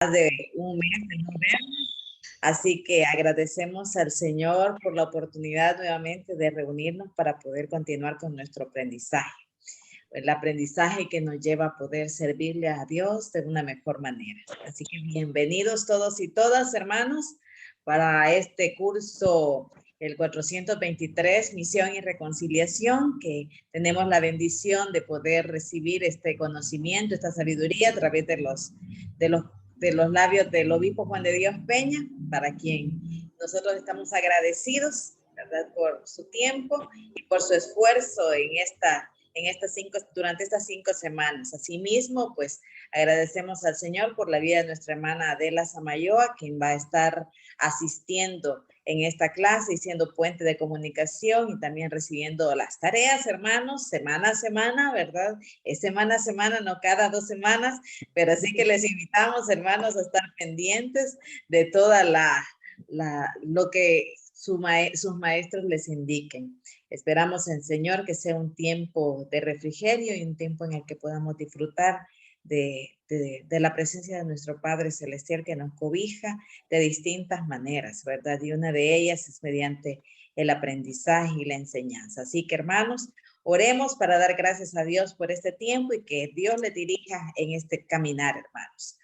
de un mes de no vernos, así que agradecemos al Señor por la oportunidad nuevamente de reunirnos para poder continuar con nuestro aprendizaje. El aprendizaje que nos lleva a poder servirle a Dios de una mejor manera. Así que bienvenidos todos y todas, hermanos, para este curso, el 423, Misión y Reconciliación, que tenemos la bendición de poder recibir este conocimiento, esta sabiduría a través de los labios del obispo Juan de Dios Peña, para quien nosotros estamos agradecidos, ¿verdad?, por su tiempo y por su esfuerzo durante estas 5 semanas. Asimismo, pues agradecemos al Señor por la vida de nuestra hermana Adela Samayoa, quien va a estar asistiendo en esta clase y siendo puente de comunicación y también recibiendo las tareas, hermanos, semana a semana, ¿verdad? Es semana a semana, no cada 2 semanas, pero así que les invitamos, hermanos, a estar pendientes de toda lo que sus maestros les indiquen. Esperamos en Señor que sea un tiempo de refrigerio y un tiempo en el que podamos disfrutar de la presencia de nuestro Padre Celestial, que nos cobija de distintas maneras, ¿verdad? Y una de ellas es mediante el aprendizaje y la enseñanza. Así que, hermanos, oremos para dar gracias a Dios por este tiempo y que Dios le dirija en este caminar, hermanos.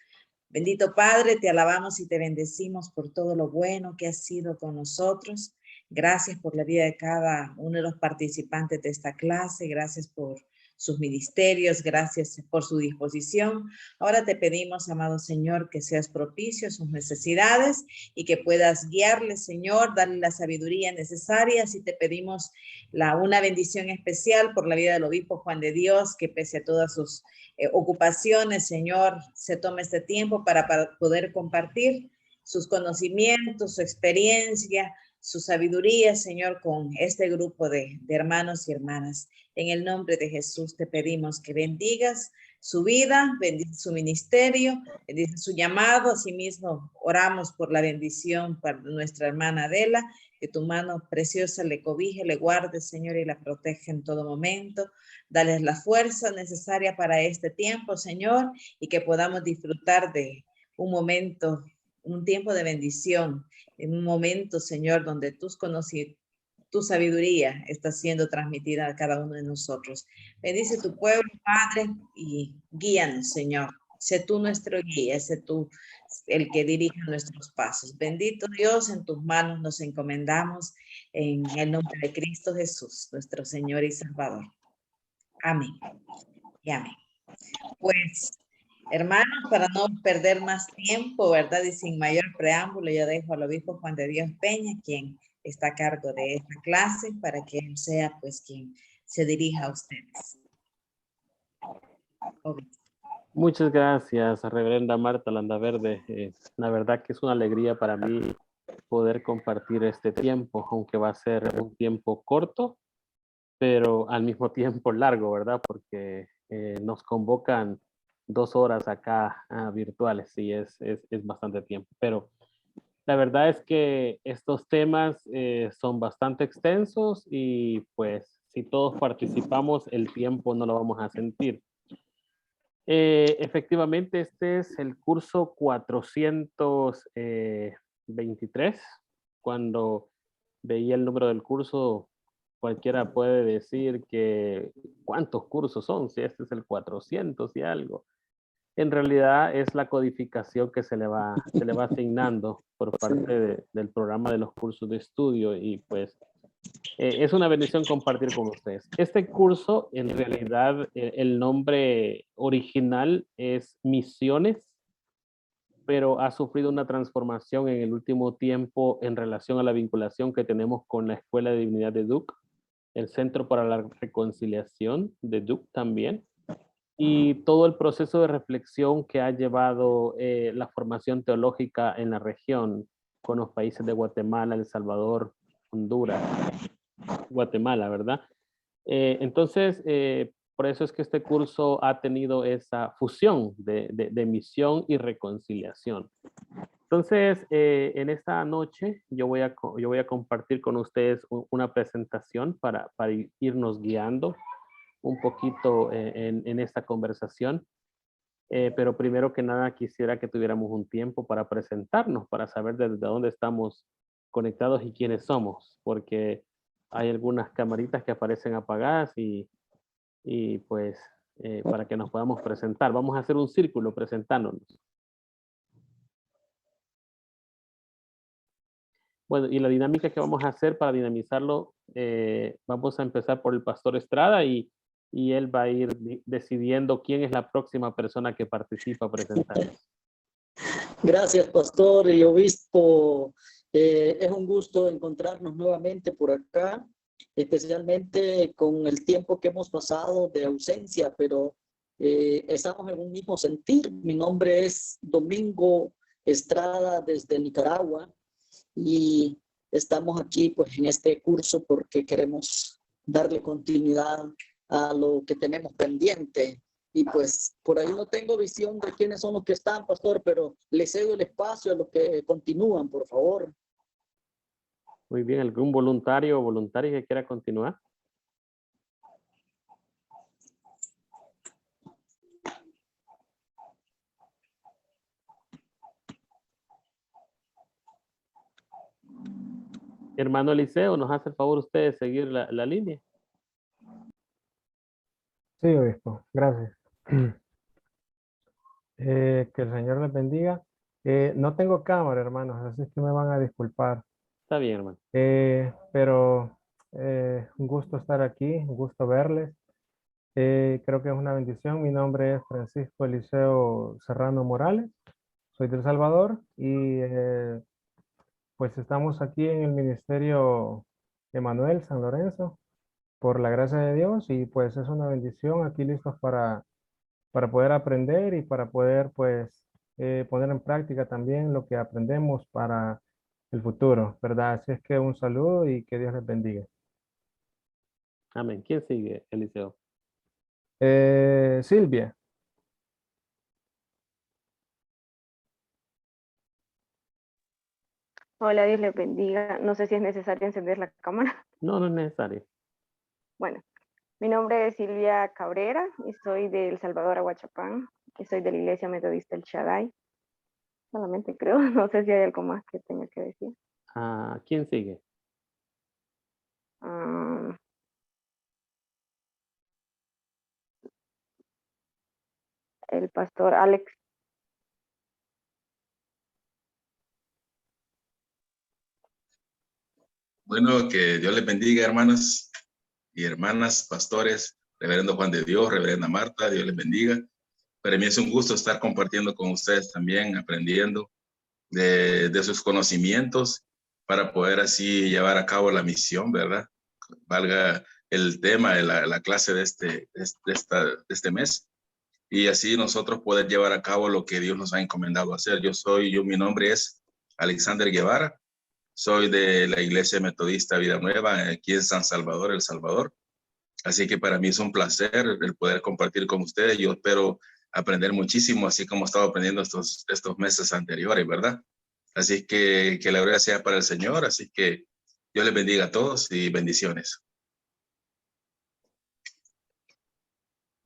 Bendito Padre, te alabamos y te bendecimos por todo lo bueno que has sido con nosotros. Gracias por la vida de cada uno de los participantes de esta clase. Gracias por sus ministerios. Gracias por su disposición. Ahora te pedimos, amado Señor, que seas propicio a sus necesidades y que puedas guiarles, Señor, darle la sabiduría necesaria. Así te pedimos una bendición especial por la vida del obispo Juan de Dios, que pese a todas sus ocupaciones, Señor, se tome este tiempo para poder compartir sus conocimientos, su experiencia, su sabiduría, Señor, con este grupo de hermanos y hermanas. En el nombre de Jesús te pedimos que bendigas su vida, bendice su ministerio, bendice su llamado. Asimismo, oramos por la bendición para nuestra hermana Adela, que tu mano preciosa le cobije, le guarde, Señor, y la protege en todo momento. Dales la fuerza necesaria para este tiempo, Señor, y que podamos disfrutar de un momento, un tiempo de bendición, en un momento, Señor, donde tu sabiduría está siendo transmitida a cada uno de nosotros. Bendice tu pueblo, Padre, y guíanos, Señor. Sé tú nuestro guía, sé tú el que dirija nuestros pasos. Bendito Dios, en tus manos nos encomendamos en el nombre de Cristo Jesús, nuestro Señor y Salvador. Amén. Y amén. Pues, hermanos, para no perder más tiempo, ¿verdad? Y sin mayor preámbulo, yo dejo al obispo Juan de Dios Peña, quien está a cargo de esta clase, para que él sea, pues, quien se dirija a ustedes. Obispo. Muchas gracias, reverenda Marta Landaverde. La verdad que es una alegría para mí poder compartir este tiempo, aunque va a ser un tiempo corto, pero al mismo tiempo largo, ¿verdad? Porque nos convocan 2 horas acá virtuales y es bastante tiempo. Pero la verdad es que estos temas son bastante extensos y pues si todos participamos, el tiempo no lo vamos a sentir. Efectivamente, este es el curso 423. Cuando veía el número del curso, cualquiera puede decir que ¿cuántos cursos son? Si este es el 400 y algo. En realidad es la codificación que se le va asignando por parte del programa de los cursos de estudio y pues es una bendición compartir con ustedes. Este curso, en realidad, el nombre original es Misiones, pero ha sufrido una transformación en el último tiempo en relación a la vinculación que tenemos con la Escuela de Divinidad de Duke, el Centro para la Reconciliación de Duke también, y todo el proceso de reflexión que ha llevado la formación teológica en la región con los países de Guatemala, El Salvador, Honduras, Guatemala, ¿verdad? Entonces, por eso es que este curso ha tenido esa fusión de misión y reconciliación. Entonces, en esta noche yo voy a compartir con ustedes una presentación para irnos guiando un poquito en esta conversación. pero primero que nada quisiera que tuviéramos un tiempo para presentarnos, para saber desde dónde estamos conectados y quiénes somos, porque hay algunas camaritas que aparecen apagadas y pues para que nos podamos presentar. Vamos a hacer un círculo presentándonos. Bueno, y la dinámica que vamos a hacer para dinamizarlo, vamos a empezar por el pastor Estrada y él va a ir decidiendo quién es la próxima persona que participa presentando. Gracias, pastor y obispo. Es un gusto encontrarnos nuevamente por acá, especialmente con el tiempo que hemos pasado de ausencia, pero estamos en un mismo sentir. Mi nombre es Domingo Estrada desde Nicaragua y estamos aquí pues en este curso porque queremos darle continuidad a lo que tenemos pendiente. Y pues por ahí no tengo visión de quiénes son los que están, pastor, pero le cedo el espacio a los que continúan, por favor. Muy bien, ¿algún voluntario o voluntaria que quiera continuar? Hermano Eliseo, ¿nos hace el favor usted de seguir la línea? Sí, obispo, gracias. Que el Señor les bendiga. No tengo cámara, hermanos, así que me van a disculpar. Está bien, hermano. Pero un gusto estar aquí, un gusto verles. Creo que es una bendición. Mi nombre es Francisco Eliseo Serrano Morales. Soy de El Salvador y pues estamos aquí en el Ministerio Emanuel San Lorenzo por la gracia de Dios y pues es una bendición aquí listos para poder aprender y para poder pues poner en práctica también lo que aprendemos para el futuro, ¿verdad? Así es que un saludo y que Dios les bendiga. Amén. ¿Quién sigue, Eliseo? Silvia. Hola, Dios les bendiga. No sé si es necesario encender la cámara. No, no es necesario. Bueno, mi nombre es Silvia Cabrera y soy de El Salvador, Aguachapán, y soy de la Iglesia Metodista El Shaddai. Solamente creo, no sé si hay algo más que tenga que decir. ¿Quién sigue? El pastor Alex. Bueno, que Dios les bendiga, hermanas y hermanas, pastores, reverendo Juan de Dios, reverenda Marta, Dios les bendiga. Para mí es un gusto estar compartiendo con ustedes también, aprendiendo de sus conocimientos para poder así llevar a cabo la misión, ¿verdad? Valga el tema de la clase de este mes. Y así nosotros poder llevar a cabo lo que Dios nos ha encomendado hacer. Mi nombre es Alexander Guevara. Soy de la Iglesia Metodista Vida Nueva, aquí en San Salvador, El Salvador. Así que para mí es un placer el poder compartir con ustedes. Yo espero aprender muchísimo, así como he estado aprendiendo estos meses anteriores, ¿verdad? Así que la gloria sea para el Señor. Así que Dios les bendiga a todos y bendiciones.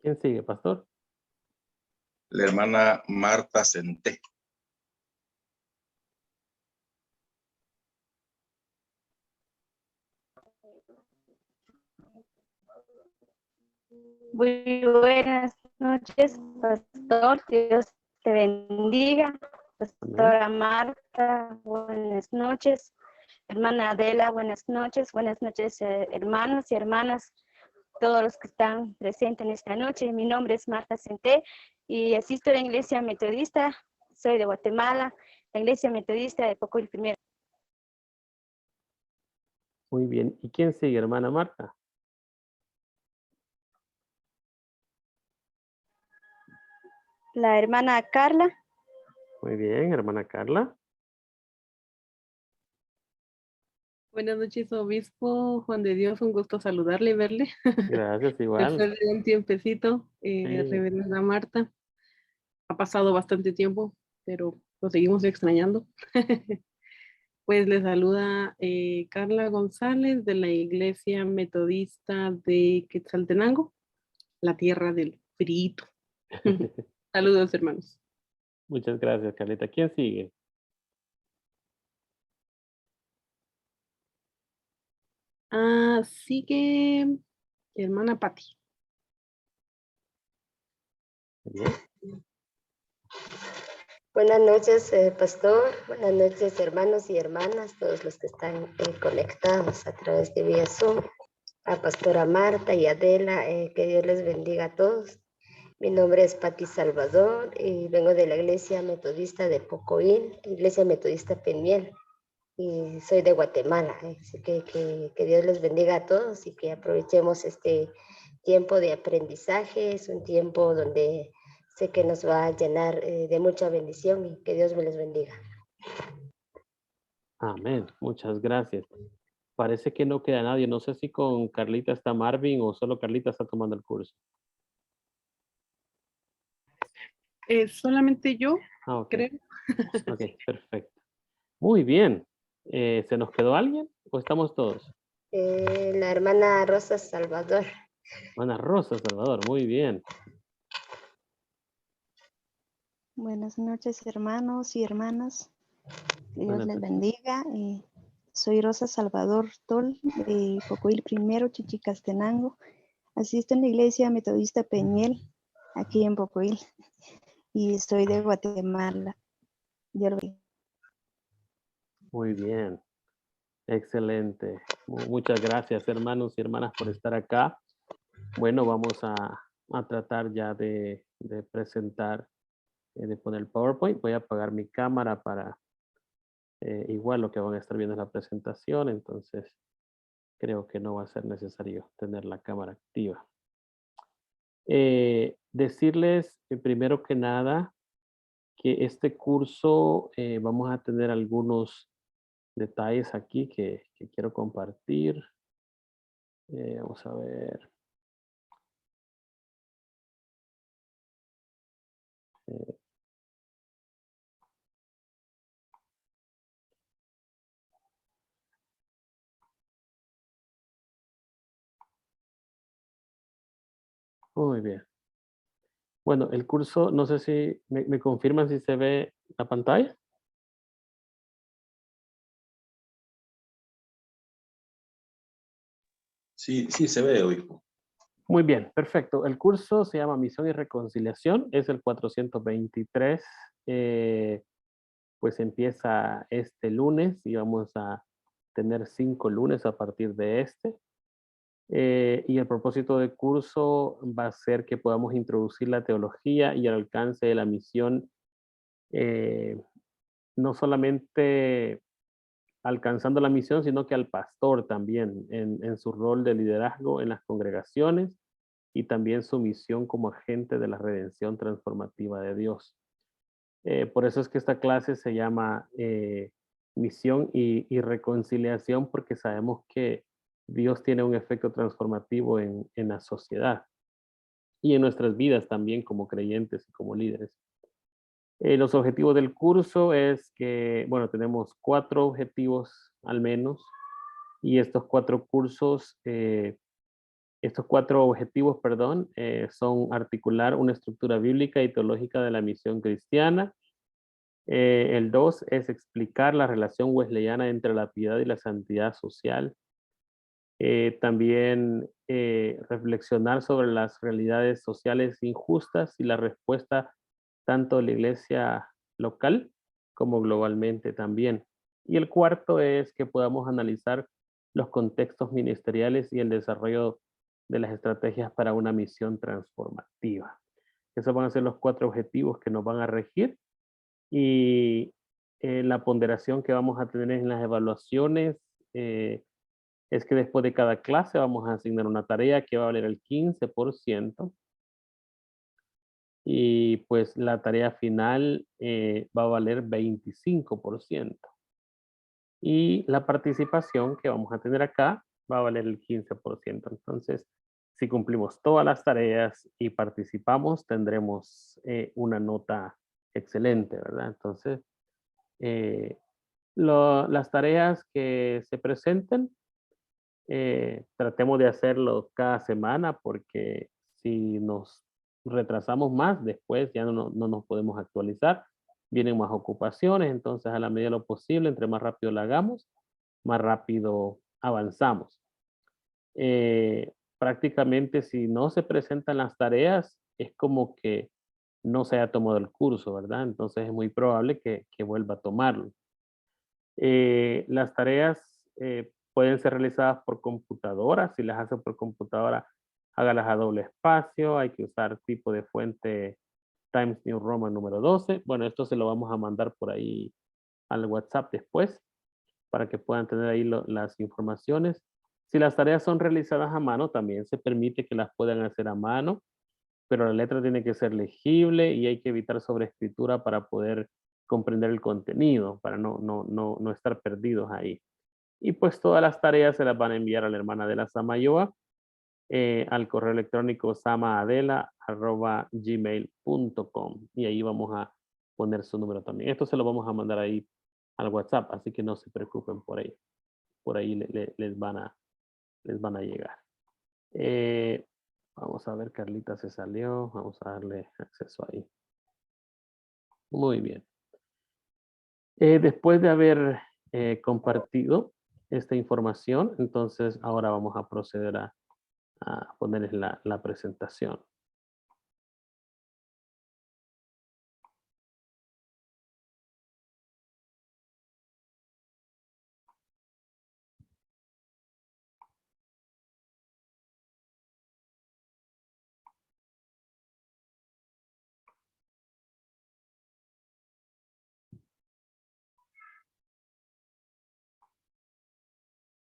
¿Quién sigue, pastor? La hermana Marta Centé. Muy buenas noches, pastor. Dios te bendiga. Pastora Marta, buenas noches. Hermana Adela, buenas noches. Buenas noches, hermanos y hermanas, todos los que están presentes en esta noche. Mi nombre es Marta Centé y asisto a la Iglesia Metodista. Soy de Guatemala, la Iglesia Metodista de Pocoyo Primero. Muy bien. ¿Y quién sigue, hermana Marta? La hermana Carla. Muy bien, hermana Carla. Buenas noches, obispo Juan de Dios, un gusto saludarle y verle. Gracias, igual. Después de un tiempecito, Sí. reverenda Marta. Ha pasado bastante tiempo, pero lo seguimos extrañando. Pues le saluda Carla González de la Iglesia Metodista de Quetzaltenango, la tierra del frito. Saludos, hermanos. Muchas gracias, Carlita. ¿Quién sigue? Sigue hermana Patti. Bien. Buenas noches, pastor. Buenas noches, hermanos y hermanas, todos los que están conectados a través de vía Zoom. A pastora Marta y Adela, que Dios les bendiga a todos. Mi nombre es Patti Salvador y vengo de la Iglesia Metodista de Pocoín, Iglesia Metodista Peniel, y soy de Guatemala. Así que Dios les bendiga a todos y que aprovechemos este tiempo de aprendizaje. Es un tiempo donde sé que nos va a llenar de mucha bendición y que Dios me les bendiga. Amén. Muchas gracias. Parece que no queda nadie. No sé si con Carlita está Marvin o solo Carlita está tomando el curso. Solamente yo, Ok. creo. Ok, perfecto. Muy bien. ¿Se nos quedó alguien o estamos todos? La hermana Rosa Salvador. Ana Rosa, Salvador. Muy bien. Buenas noches, hermanos y hermanas. Que Dios Buenas les noches. bendiga. Soy Rosa Salvador Tol, de Pocoil Primero, Chichicastenango. Asisto en la Iglesia Metodista Peñiel, aquí en Pocoil. Y soy de Guatemala. Dios lo bendiga. Muy bien. Excelente. Muchas gracias, hermanos y hermanas, por estar acá. Bueno, vamos a tratar ya de presentar, de poner el PowerPoint. Voy a apagar mi cámara para igual lo que van a estar viendo es la presentación, entonces creo que no va a ser necesario tener la cámara activa. Decirles primero que nada que este curso vamos a tener algunos detalles aquí que quiero compartir. Vamos a ver. Muy bien. Bueno, el curso, no sé si me confirman si se ve la pantalla. Sí, sí se ve, obispo. Muy bien, perfecto. El curso se llama Misión y Reconciliación, es el 423. Pues empieza este lunes y vamos a tener 5 lunes a partir de este. Y el propósito del curso va a ser que podamos introducir la teología y el alcance de la misión, no solamente alcanzando la misión, sino que al pastor también en su rol de liderazgo en las congregaciones y también su misión como agente de la redención transformativa de Dios. Por eso es que esta clase se llama Misión y Reconciliación, porque sabemos que Dios tiene un efecto transformativo en la sociedad y en nuestras vidas también como creyentes y como líderes. Los objetivos del curso es que, bueno, tenemos 4 objetivos al menos, y estos 4 cursos, estos 4 objetivos, perdón, son articular una estructura bíblica y teológica de la misión cristiana. El 2 es explicar la relación wesleyana entre la piedad y la santidad social. También reflexionar sobre las realidades sociales injustas y la respuesta tanto de la iglesia local como globalmente también. Y el cuarto es que podamos analizar los contextos ministeriales y el desarrollo de las estrategias para una misión transformativa. Esos van a ser los 4 objetivos que nos van a regir. Y la ponderación que vamos a tener en las evaluaciones es que después de cada clase vamos a asignar una tarea que va a valer el 15%. Y pues la tarea final va a valer 25%. Y la participación que vamos a tener acá va a valer el 15%. Entonces, si cumplimos todas las tareas y participamos, tendremos una nota excelente, ¿verdad? Entonces, las tareas que se presenten, tratemos de hacerlo cada semana, porque si nos retrasamos más, después ya no nos podemos actualizar, vienen más ocupaciones, entonces a la medida de lo posible, entre más rápido la hagamos, más rápido avanzamos. Prácticamente si no se presentan las tareas, es como que no se haya tomado el curso, ¿verdad? Entonces es muy probable que vuelva a tomarlo. Las tareas pueden ser realizadas por computadora. Si las hace por computadora, hágalas a doble espacio. Hay que usar tipo de fuente Times New Roman número 12. Bueno, esto se lo vamos a mandar por ahí al WhatsApp después para que puedan tener ahí las informaciones. Si las tareas son realizadas a mano, también se permite que las puedan hacer a mano, pero la letra tiene que ser legible y hay que evitar sobreescritura para poder comprender el contenido, para no estar perdidos ahí. Y pues todas las tareas se las van a enviar a la hermana Adela Samayoa al correo electrónico samaadela@gmail.com y ahí vamos a poner su número también. Esto se lo vamos a mandar ahí al WhatsApp, así que no se preocupen por ahí. Por ahí les van a llegar. Vamos a ver, Carlita se salió. Vamos a darle acceso ahí. Muy bien. Después de haber compartido esta información, entonces ahora vamos a proceder a ponerles la presentación.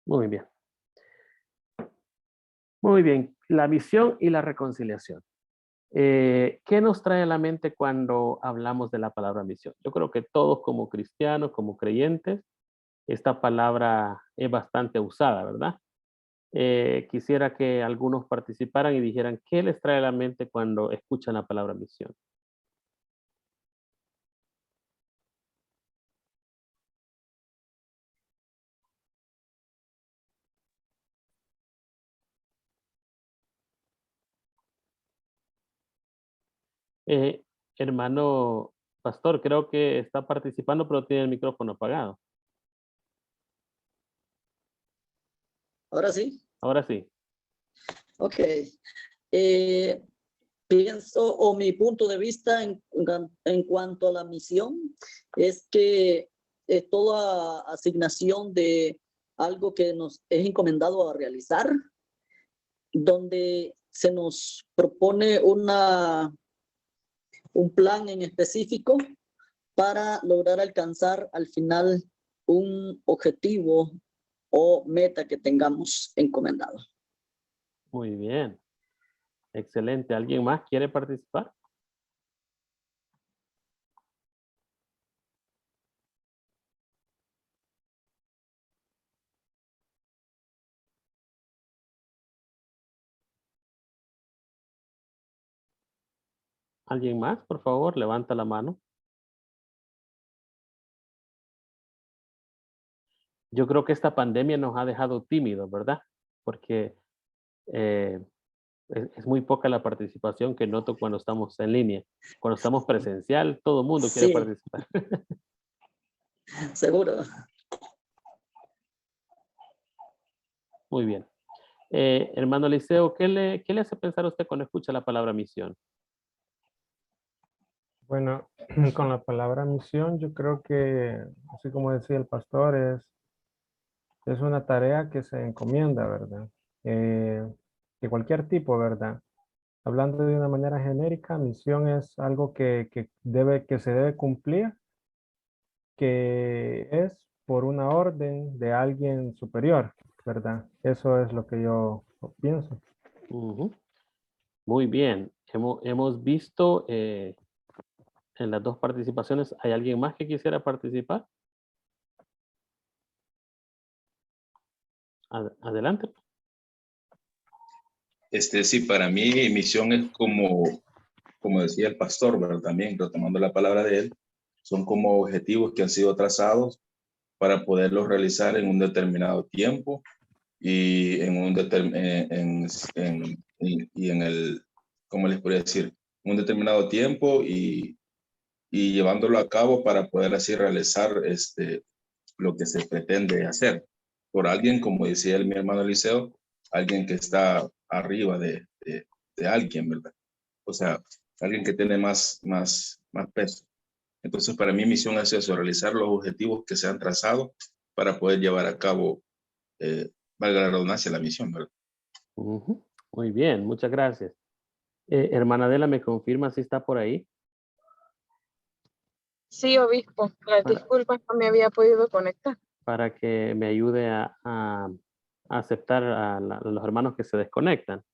Muy bien. Muy bien. La visión y la reconciliación. ¿Qué nos trae a la mente cuando hablamos de la palabra misión? Yo creo que todos como cristianos, como creyentes, esta palabra es bastante usada, ¿verdad? Quisiera que algunos participaran y dijeran qué les trae a la mente cuando escuchan la palabra misión. Hermano pastor, creo que está participando, pero tiene el micrófono apagado. Ahora sí. Ahora sí. Ok. Pienso, o mi punto de vista en cuanto a la misión, es que toda asignación de algo que nos es encomendado a realizar, donde se nos propone un plan en específico para lograr alcanzar al final un objetivo o meta que tengamos encomendado. Muy bien. Excelente. ¿Alguien más quiere participar? ¿Alguien más? Por favor, levanta la mano. Yo creo que esta pandemia nos ha dejado tímidos, ¿verdad? Porque es muy poca la participación que noto cuando estamos en línea. Cuando estamos presencial, todo el mundo quiere participar. Seguro. Muy bien. Hermano Eliseo, ¿qué le hace pensar a usted cuando escucha la palabra misión? Bueno, con la palabra misión, yo creo que, así como decía el pastor, es una tarea que se encomienda, ¿verdad? De cualquier tipo, ¿verdad? Hablando de una manera genérica, misión es algo que se debe cumplir, que es por una orden de alguien superior, ¿verdad? Eso es lo que yo pienso. Muy bien. Hemos visto en las dos participaciones. ¿Hay alguien más que quisiera participar? Adelante. Sí, para mí misión es como decía el pastor, ¿verdad? También retomando la palabra de él, son como objetivos que han sido trazados para poderlos realizar en un determinado tiempo y en el, ¿cómo les podría decir? un determinado tiempo y llevándolo a cabo para poder así realizar lo que se pretende hacer por alguien, como decía mi hermano Eliseo, alguien que está arriba de alguien, ¿verdad? O sea, alguien que tiene más peso. Entonces, para mí, misión es eso, realizar los objetivos que se han trazado para poder llevar a cabo, valga la redundancia, la misión, ¿verdad? Ujú. Muy bien, muchas gracias. Hermana Adela, ¿me confirma si está por ahí? Sí, obispo, las disculpas, no me había podido conectar. Para que me ayude a aceptar a los hermanos que se desconectan.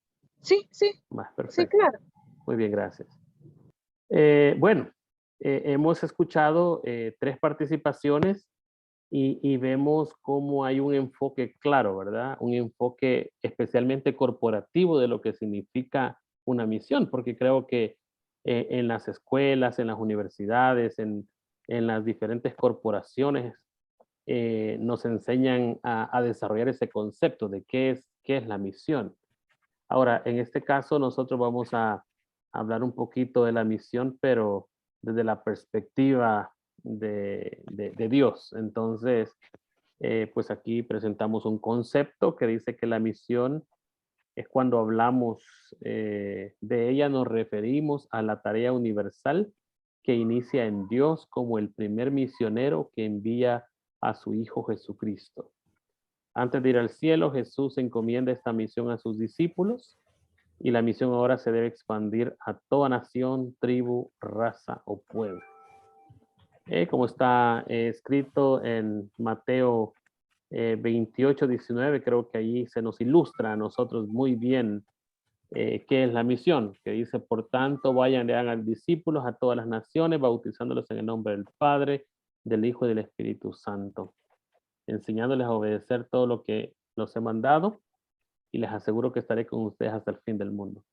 Sí, sí. Perfecto. Sí, claro. Muy bien, gracias. Bueno, hemos escuchado 3 participaciones y vemos cómo hay un enfoque claro, ¿verdad? Un enfoque especialmente corporativo de lo que significa una misión, porque creo que en las escuelas, en las universidades, en las diferentes corporaciones, nos enseñan a desarrollar ese concepto de qué es la misión. Ahora, en este caso, nosotros vamos a hablar un poquito de la misión, pero desde la perspectiva de Dios. Entonces, pues aquí presentamos un concepto que dice que la misión es cuando hablamos de ella, nos referimos a la tarea universal que inicia en Dios como el primer misionero que envía a su Hijo Jesucristo. Antes de ir al cielo, Jesús encomienda esta misión a sus discípulos y la misión ahora se debe expandir a toda nación, tribu, raza o pueblo. Como está escrito en Mateo 28, 19, creo que ahí se nos ilustra a nosotros muy bien qué es la misión, que dice, por tanto, vayan y hagan discípulos a todas las naciones, bautizándolos en el nombre del Padre, del Hijo y del Espíritu Santo, enseñándoles a obedecer todo lo que los he mandado, y les aseguro que estaré con ustedes hasta el fin del mundo.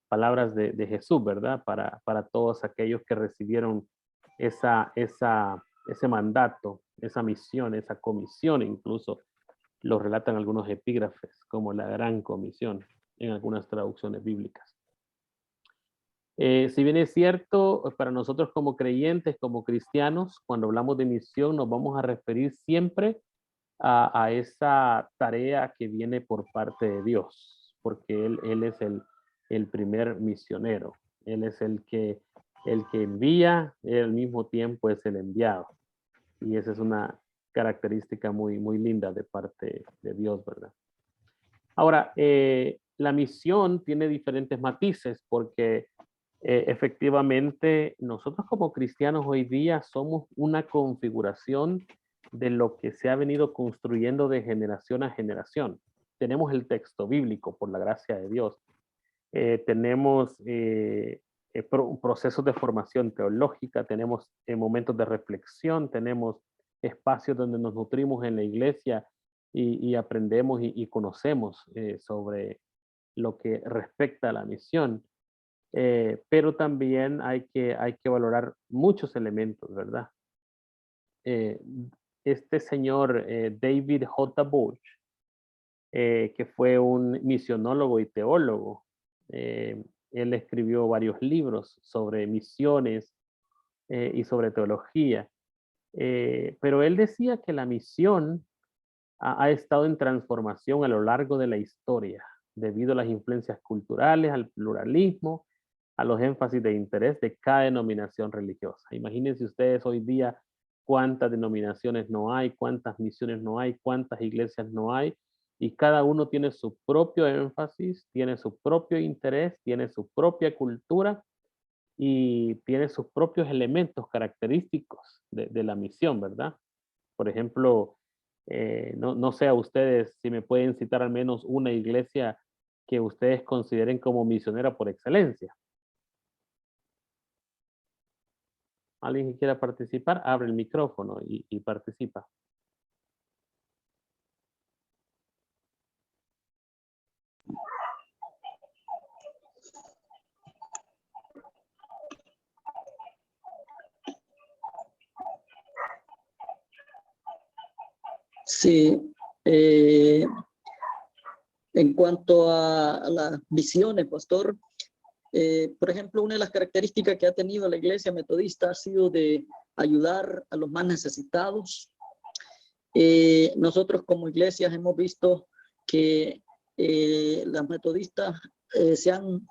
Palabras de Jesús, ¿verdad? Para todos aquellos que recibieron ese mandato, esa misión, esa comisión, incluso lo relatan algunos epígrafes, como la gran comisión en algunas traducciones bíblicas. Si bien es cierto, para nosotros como creyentes, como cristianos, cuando hablamos de misión, nos vamos a referir siempre a esa tarea que viene por parte de Dios, porque Él es el primer misionero. Él es el que envía, y al mismo tiempo es el enviado. Y esa es una característica muy, muy linda de parte de Dios, ¿verdad? Ahora, la misión tiene diferentes matices porque efectivamente nosotros como cristianos hoy día somos una configuración de lo que se ha venido construyendo de generación a generación. Tenemos el texto bíblico, por la gracia de Dios. Tenemos procesos de formación teológica, tenemos momentos de reflexión, tenemos espacios donde nos nutrimos en la iglesia y aprendemos y conocemos sobre lo que respecta a la misión. Pero también hay que valorar muchos elementos, ¿verdad? Este señor David J. Bush, que fue un misionólogo y teólogo, él escribió varios libros sobre misiones y sobre teología, pero él decía que la misión ha estado en transformación a lo largo de la historia, debido a las influencias culturales, al pluralismo, a los énfasis de interés de cada denominación religiosa. Imagínense ustedes hoy día cuántas denominaciones no hay, cuántas misiones no hay, cuántas iglesias no hay, y cada uno tiene su propio énfasis, tiene su propio interés, tiene su propia cultura y tiene sus propios elementos característicos de la misión, ¿verdad? Por ejemplo, no sé a ustedes si me pueden citar al menos una iglesia que ustedes consideren como misionera por excelencia. ¿Alguien que quiera participar? Abre el micrófono y participa. Sí, en cuanto a las visiones, pastor, por ejemplo, una de las características que ha tenido la iglesia metodista ha sido de ayudar a los más necesitados. Nosotros como iglesias hemos visto que las metodistas se han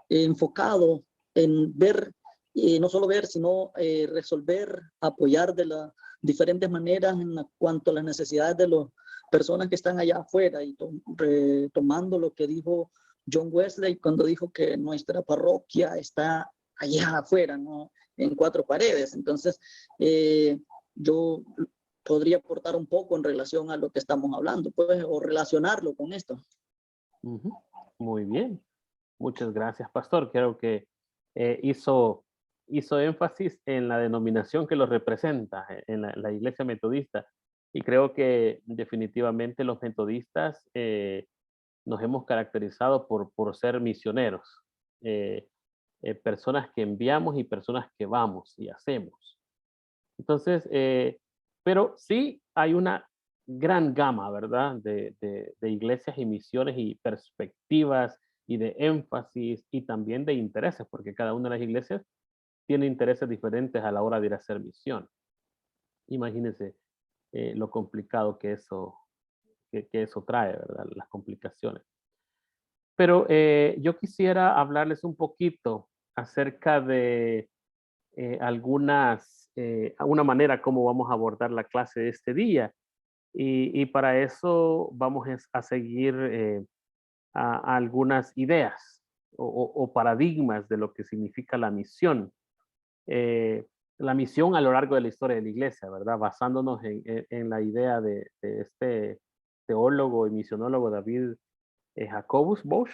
enfocado en ver, no solo ver, sino resolver, apoyar de las diferentes maneras en cuanto a las necesidades de las personas que están allá afuera, y retomando lo que dijo John Wesley cuando dijo que nuestra parroquia está allá afuera, ¿no? En 4 paredes. Entonces, yo podría aportar un poco en relación a lo que estamos hablando, pues, o relacionarlo con esto. Muy bien. Muchas gracias, pastor. Creo que hizo énfasis en la denominación que lo representa, en la iglesia metodista. Y creo que definitivamente los metodistas nos hemos caracterizado por ser misioneros. Personas que enviamos y personas que vamos y hacemos. Entonces, pero sí hay una gran gama, ¿verdad? De iglesias y misiones y perspectivas y de énfasis y también de intereses, porque cada una de las iglesias tiene intereses diferentes a la hora de ir a hacer misión. Imagínense lo complicado que eso trae, ¿verdad? Las complicaciones. Pero yo quisiera hablarles un poquito acerca de una manera como vamos a abordar la clase de este día. Y para eso vamos a seguir a algunas ideas o paradigmas de lo que significa la misión. La misión a lo largo de la historia de la iglesia, ¿verdad? Basándonos en la idea de este teólogo y misionólogo David Jacobus Bosch,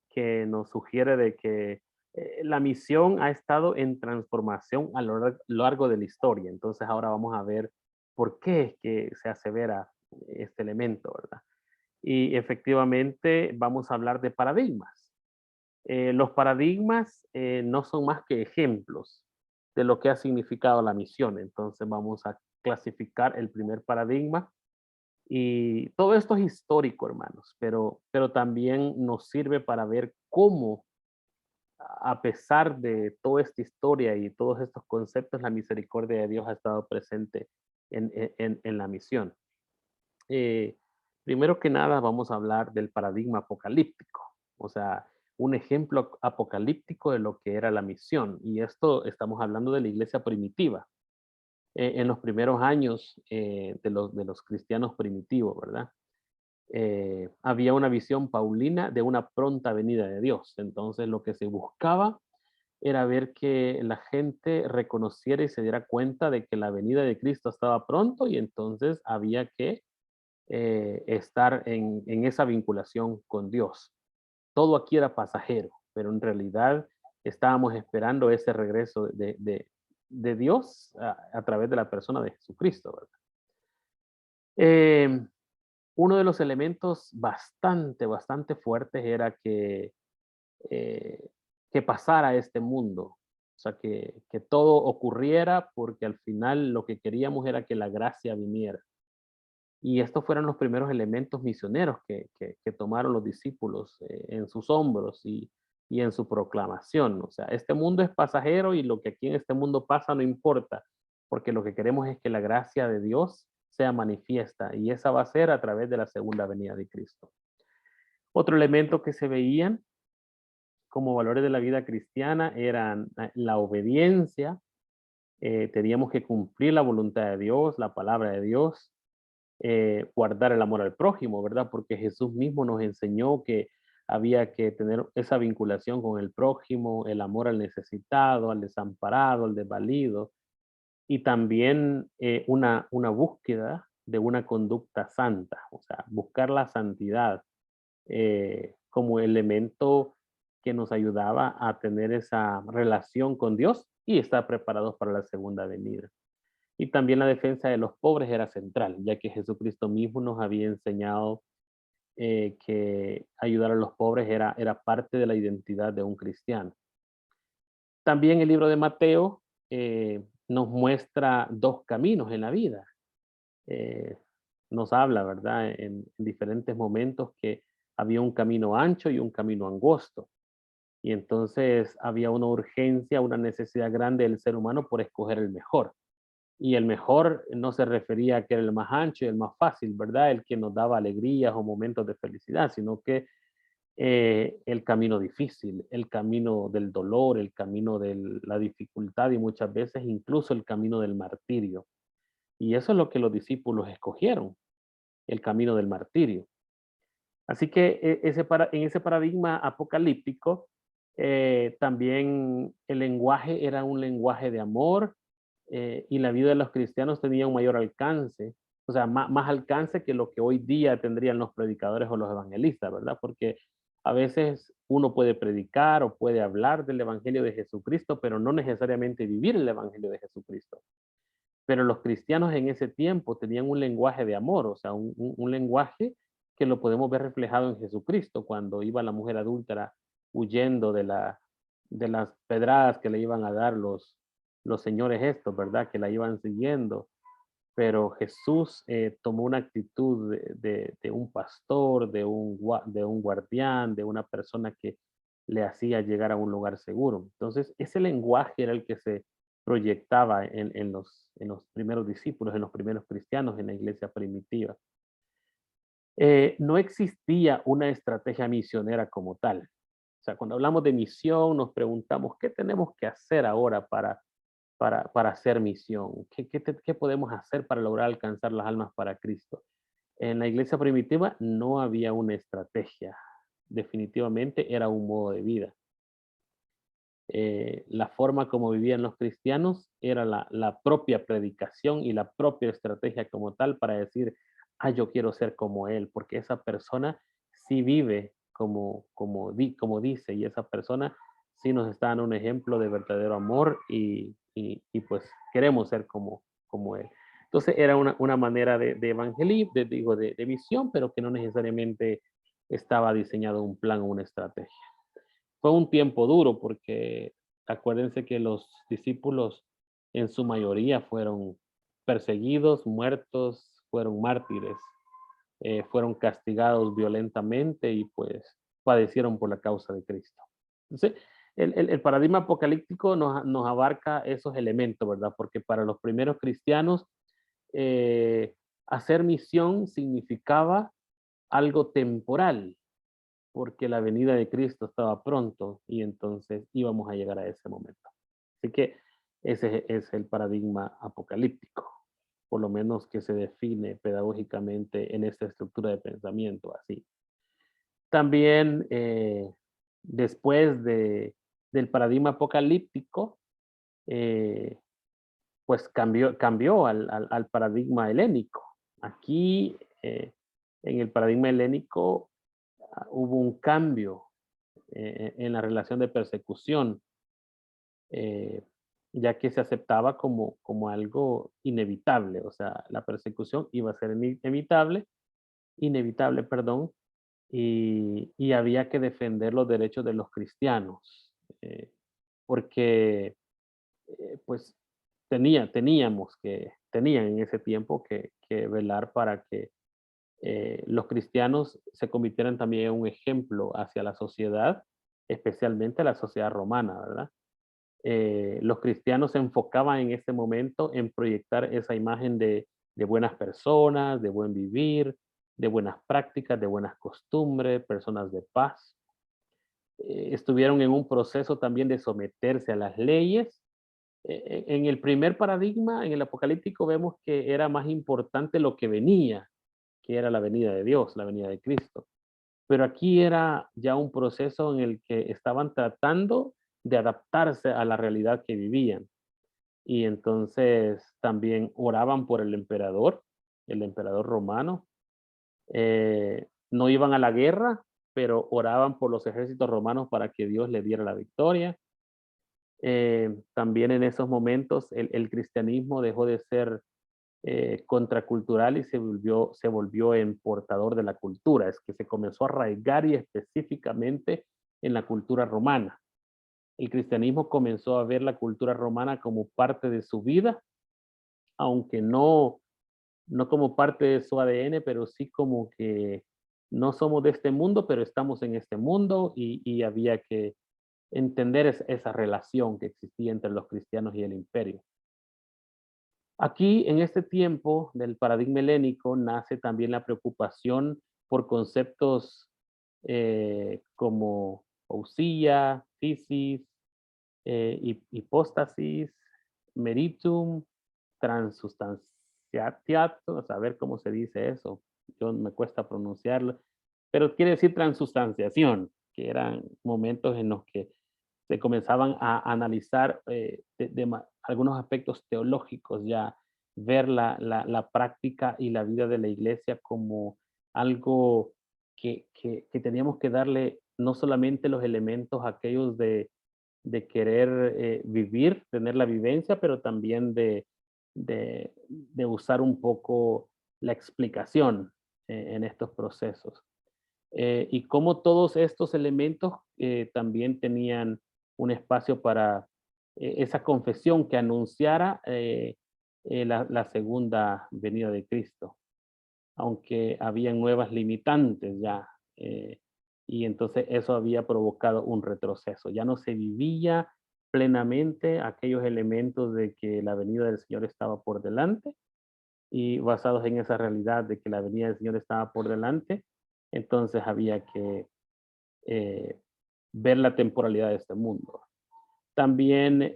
que nos sugiere de que la misión ha estado en transformación a lo largo de la historia. Entonces ahora vamos a ver por qué es que se asevera este elemento, ¿verdad? Y efectivamente vamos a hablar de paradigmas. Los paradigmas no son más que ejemplos de lo que ha significado la misión. Entonces vamos a clasificar el primer paradigma. Y todo esto es histórico, hermanos, pero también nos sirve para ver cómo, a pesar de toda esta historia y todos estos conceptos, la misericordia de Dios ha estado presente en la misión. Primero que nada, vamos a hablar del paradigma apocalíptico, o sea, un ejemplo apocalíptico de lo que era la misión. Y esto estamos hablando de la iglesia primitiva. En los primeros años de los cristianos primitivos, ¿verdad? Había una visión paulina de una pronta venida de Dios. Entonces lo que se buscaba era ver que la gente reconociera y se diera cuenta de que la venida de Cristo estaba pronto, y entonces había que estar en esa vinculación con Dios. Todo aquí era pasajero, pero en realidad estábamos esperando ese regreso de Dios a través de la persona de Jesucristo, ¿verdad? Uno de los elementos bastante fuertes era que pasara este mundo. O sea, que todo ocurriera, porque al final lo que queríamos era que la gracia viniera. Y estos fueron los primeros elementos misioneros que tomaron los discípulos en sus hombros y en su proclamación. O sea, este mundo es pasajero y lo que aquí en este mundo pasa no importa, porque lo que queremos es que la gracia de Dios sea manifiesta, y esa va a ser a través de la segunda venida de Cristo. Otro elemento que se veían como valores de la vida cristiana eran la obediencia. Teníamos que cumplir la voluntad de Dios, la palabra de Dios, guardar el amor al prójimo, ¿verdad? Porque Jesús mismo nos enseñó que había que tener esa vinculación con el prójimo, el amor al necesitado, al desamparado, al desvalido, y también una búsqueda de una conducta santa, o sea, buscar la santidad como elemento que nos ayudaba a tener esa relación con Dios y estar preparados para la segunda venida. Y también la defensa de los pobres era central, ya que Jesucristo mismo nos había enseñado que ayudar a los pobres era parte de la identidad de un cristiano. También el libro de Mateo nos muestra 2 caminos en la vida. Nos habla, ¿verdad? En diferentes momentos, que había un camino ancho y un camino angosto. Y entonces había una urgencia, una necesidad grande del ser humano por escoger el mejor. Y el mejor no se refería a que era el más ancho y el más fácil, ¿verdad? El que nos daba alegrías o momentos de felicidad, sino que el camino difícil, el camino del dolor, el camino de la dificultad y muchas veces incluso el camino del martirio. Y eso es lo que los discípulos escogieron, el camino del martirio. Así que en ese paradigma apocalíptico, también el lenguaje era un lenguaje de amor, y la vida de los cristianos tenía un mayor alcance, o sea, más alcance que lo que hoy día tendrían los predicadores o los evangelistas, ¿verdad? Porque a veces uno puede predicar o puede hablar del evangelio de Jesucristo, pero no necesariamente vivir el evangelio de Jesucristo. Pero los cristianos en ese tiempo tenían un lenguaje de amor, o sea, un lenguaje que lo podemos ver reflejado en Jesucristo, cuando iba la mujer adúltera huyendo de las pedradas que le iban a dar los señores estos, ¿verdad? Que la iban siguiendo. Pero Jesús tomó una actitud de un pastor, de un guardián, de una persona que le hacía llegar a un lugar seguro. Entonces, ese lenguaje era el que se proyectaba en los primeros discípulos, en los primeros cristianos, en la iglesia primitiva. No existía una estrategia misionera como tal. O sea, cuando hablamos de misión, nos preguntamos, ¿qué tenemos que hacer ahora para hacer misión? ¿Qué podemos hacer para lograr alcanzar las almas para Cristo? En la iglesia primitiva no había una estrategia. Definitivamente era un modo de vida. La forma como vivían los cristianos era la propia predicación y la propia estrategia como tal para decir, yo quiero ser como él, porque esa persona sí vive como dice, y esa persona sí nos está dando un ejemplo de verdadero amor y pues queremos ser como él. Entonces era una manera de evangelismo, de visión, pero que no necesariamente estaba diseñado un plan o una estrategia. Fue un tiempo duro porque acuérdense que los discípulos en su mayoría fueron perseguidos, muertos, fueron mártires, fueron castigados violentamente y pues padecieron por la causa de Cristo. Entonces, el paradigma apocalíptico nos abarca esos elementos, ¿verdad? Porque para los primeros cristianos, hacer misión significaba algo temporal, porque la venida de Cristo estaba pronto y entonces íbamos a llegar a ese momento. Así que ese es el paradigma apocalíptico, por lo menos que se define pedagógicamente en esta estructura de pensamiento así. También después del paradigma apocalíptico, pues cambió al paradigma helénico. Aquí, en el paradigma helénico, hubo un cambio en la relación de persecución, ya que se aceptaba como algo inevitable, o sea, la persecución iba a ser inevitable, perdón, y había que defender los derechos de los cristianos, porque pues tenían en ese tiempo que velar para que los cristianos se convirtieran también en un ejemplo hacia la sociedad, especialmente la sociedad romana, ¿verdad? Los cristianos se enfocaban en este momento en proyectar esa imagen de buenas personas, de buen vivir, de buenas prácticas, de buenas costumbres, personas de paz. Estuvieron en un proceso también de someterse a las leyes. En el primer paradigma, en el apocalíptico, vemos que era más importante lo que venía, que era la venida de Dios, la venida de Cristo. Pero aquí era ya un proceso en el que estaban tratando de adaptarse a la realidad que vivían. Y entonces también oraban por el emperador romano. No iban a la guerra, pero oraban por los ejércitos romanos para que Dios le diera la victoria. También en esos momentos el cristianismo dejó de ser contracultural y se volvió en portador de la cultura. Es que se comenzó a arraigar y específicamente en la cultura romana. El cristianismo comenzó a ver la cultura romana como parte de su vida, aunque no como parte de su ADN, pero sí como que no somos de este mundo, pero estamos en este mundo y había que entender esa relación que existía entre los cristianos y el imperio. Aquí, en este tiempo del paradigma helénico, nace también la preocupación por conceptos como ousia, physis, hipóstasis, meritum, transustanciatiato, a ver cómo se dice eso, yo me cuesta pronunciarlo, pero quiere decir transustanciación, que eran momentos en los que se comenzaban a analizar algunos aspectos teológicos, ya ver la práctica y la vida de la iglesia como algo que teníamos que darle no solamente los elementos aquellos de querer vivir, tener la vivencia, pero también de usar un poco la explicación en estos procesos. Y cómo todos estos elementos también tenían un espacio para esa confesión que anunciara la segunda venida de Cristo, aunque había nuevas limitantes ya, y entonces eso había provocado un retroceso. Ya no se vivía plenamente aquellos elementos de que la venida del Señor estaba por delante, y basados en esa realidad de que la venida del Señor estaba por delante, entonces había que ver la temporalidad de este mundo. También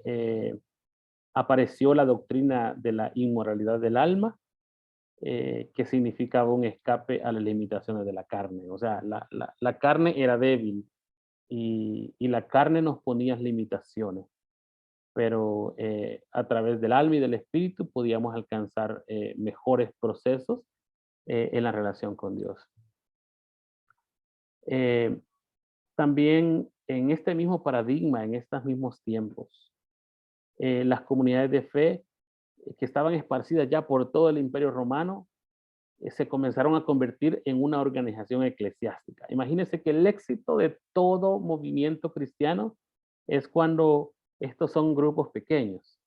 apareció la doctrina de la inmoralidad del alma, que significaba un escape a las limitaciones de la carne. O sea, la carne era débil y la carne nos ponía limitaciones, pero a través del alma y del espíritu podíamos alcanzar mejores procesos en la relación con Dios. También en este mismo paradigma, en estos mismos tiempos, las comunidades de fe que estaban esparcidas ya por todo el Imperio Romano se comenzaron a convertir en una organización eclesiástica. Imagínense que el éxito de todo movimiento cristiano es cuando estos son grupos pequeños,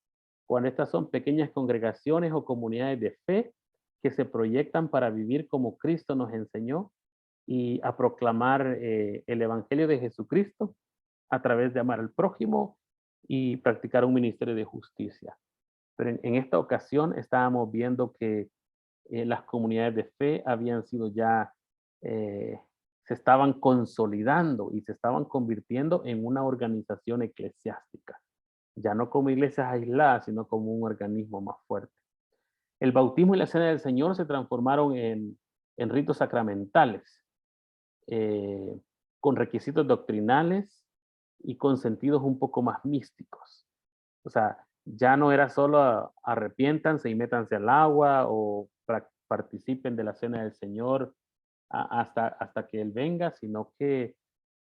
cuando estas son pequeñas congregaciones o comunidades de fe que se proyectan para vivir como Cristo nos enseñó y a proclamar el Evangelio de Jesucristo a través de amar al prójimo y practicar un ministerio de justicia. Pero en esta ocasión estábamos viendo que las comunidades de fe habían sido ya, se estaban consolidando y se estaban convirtiendo en una organización eclesiástica, ya no como iglesias aisladas, sino como un organismo más fuerte. El bautismo y la cena del Señor se transformaron en ritos sacramentales, con requisitos doctrinales y con sentidos un poco más místicos. O sea, ya no era solo arrepiéntanse y métanse al agua o participen de la cena del Señor hasta que Él venga, sino que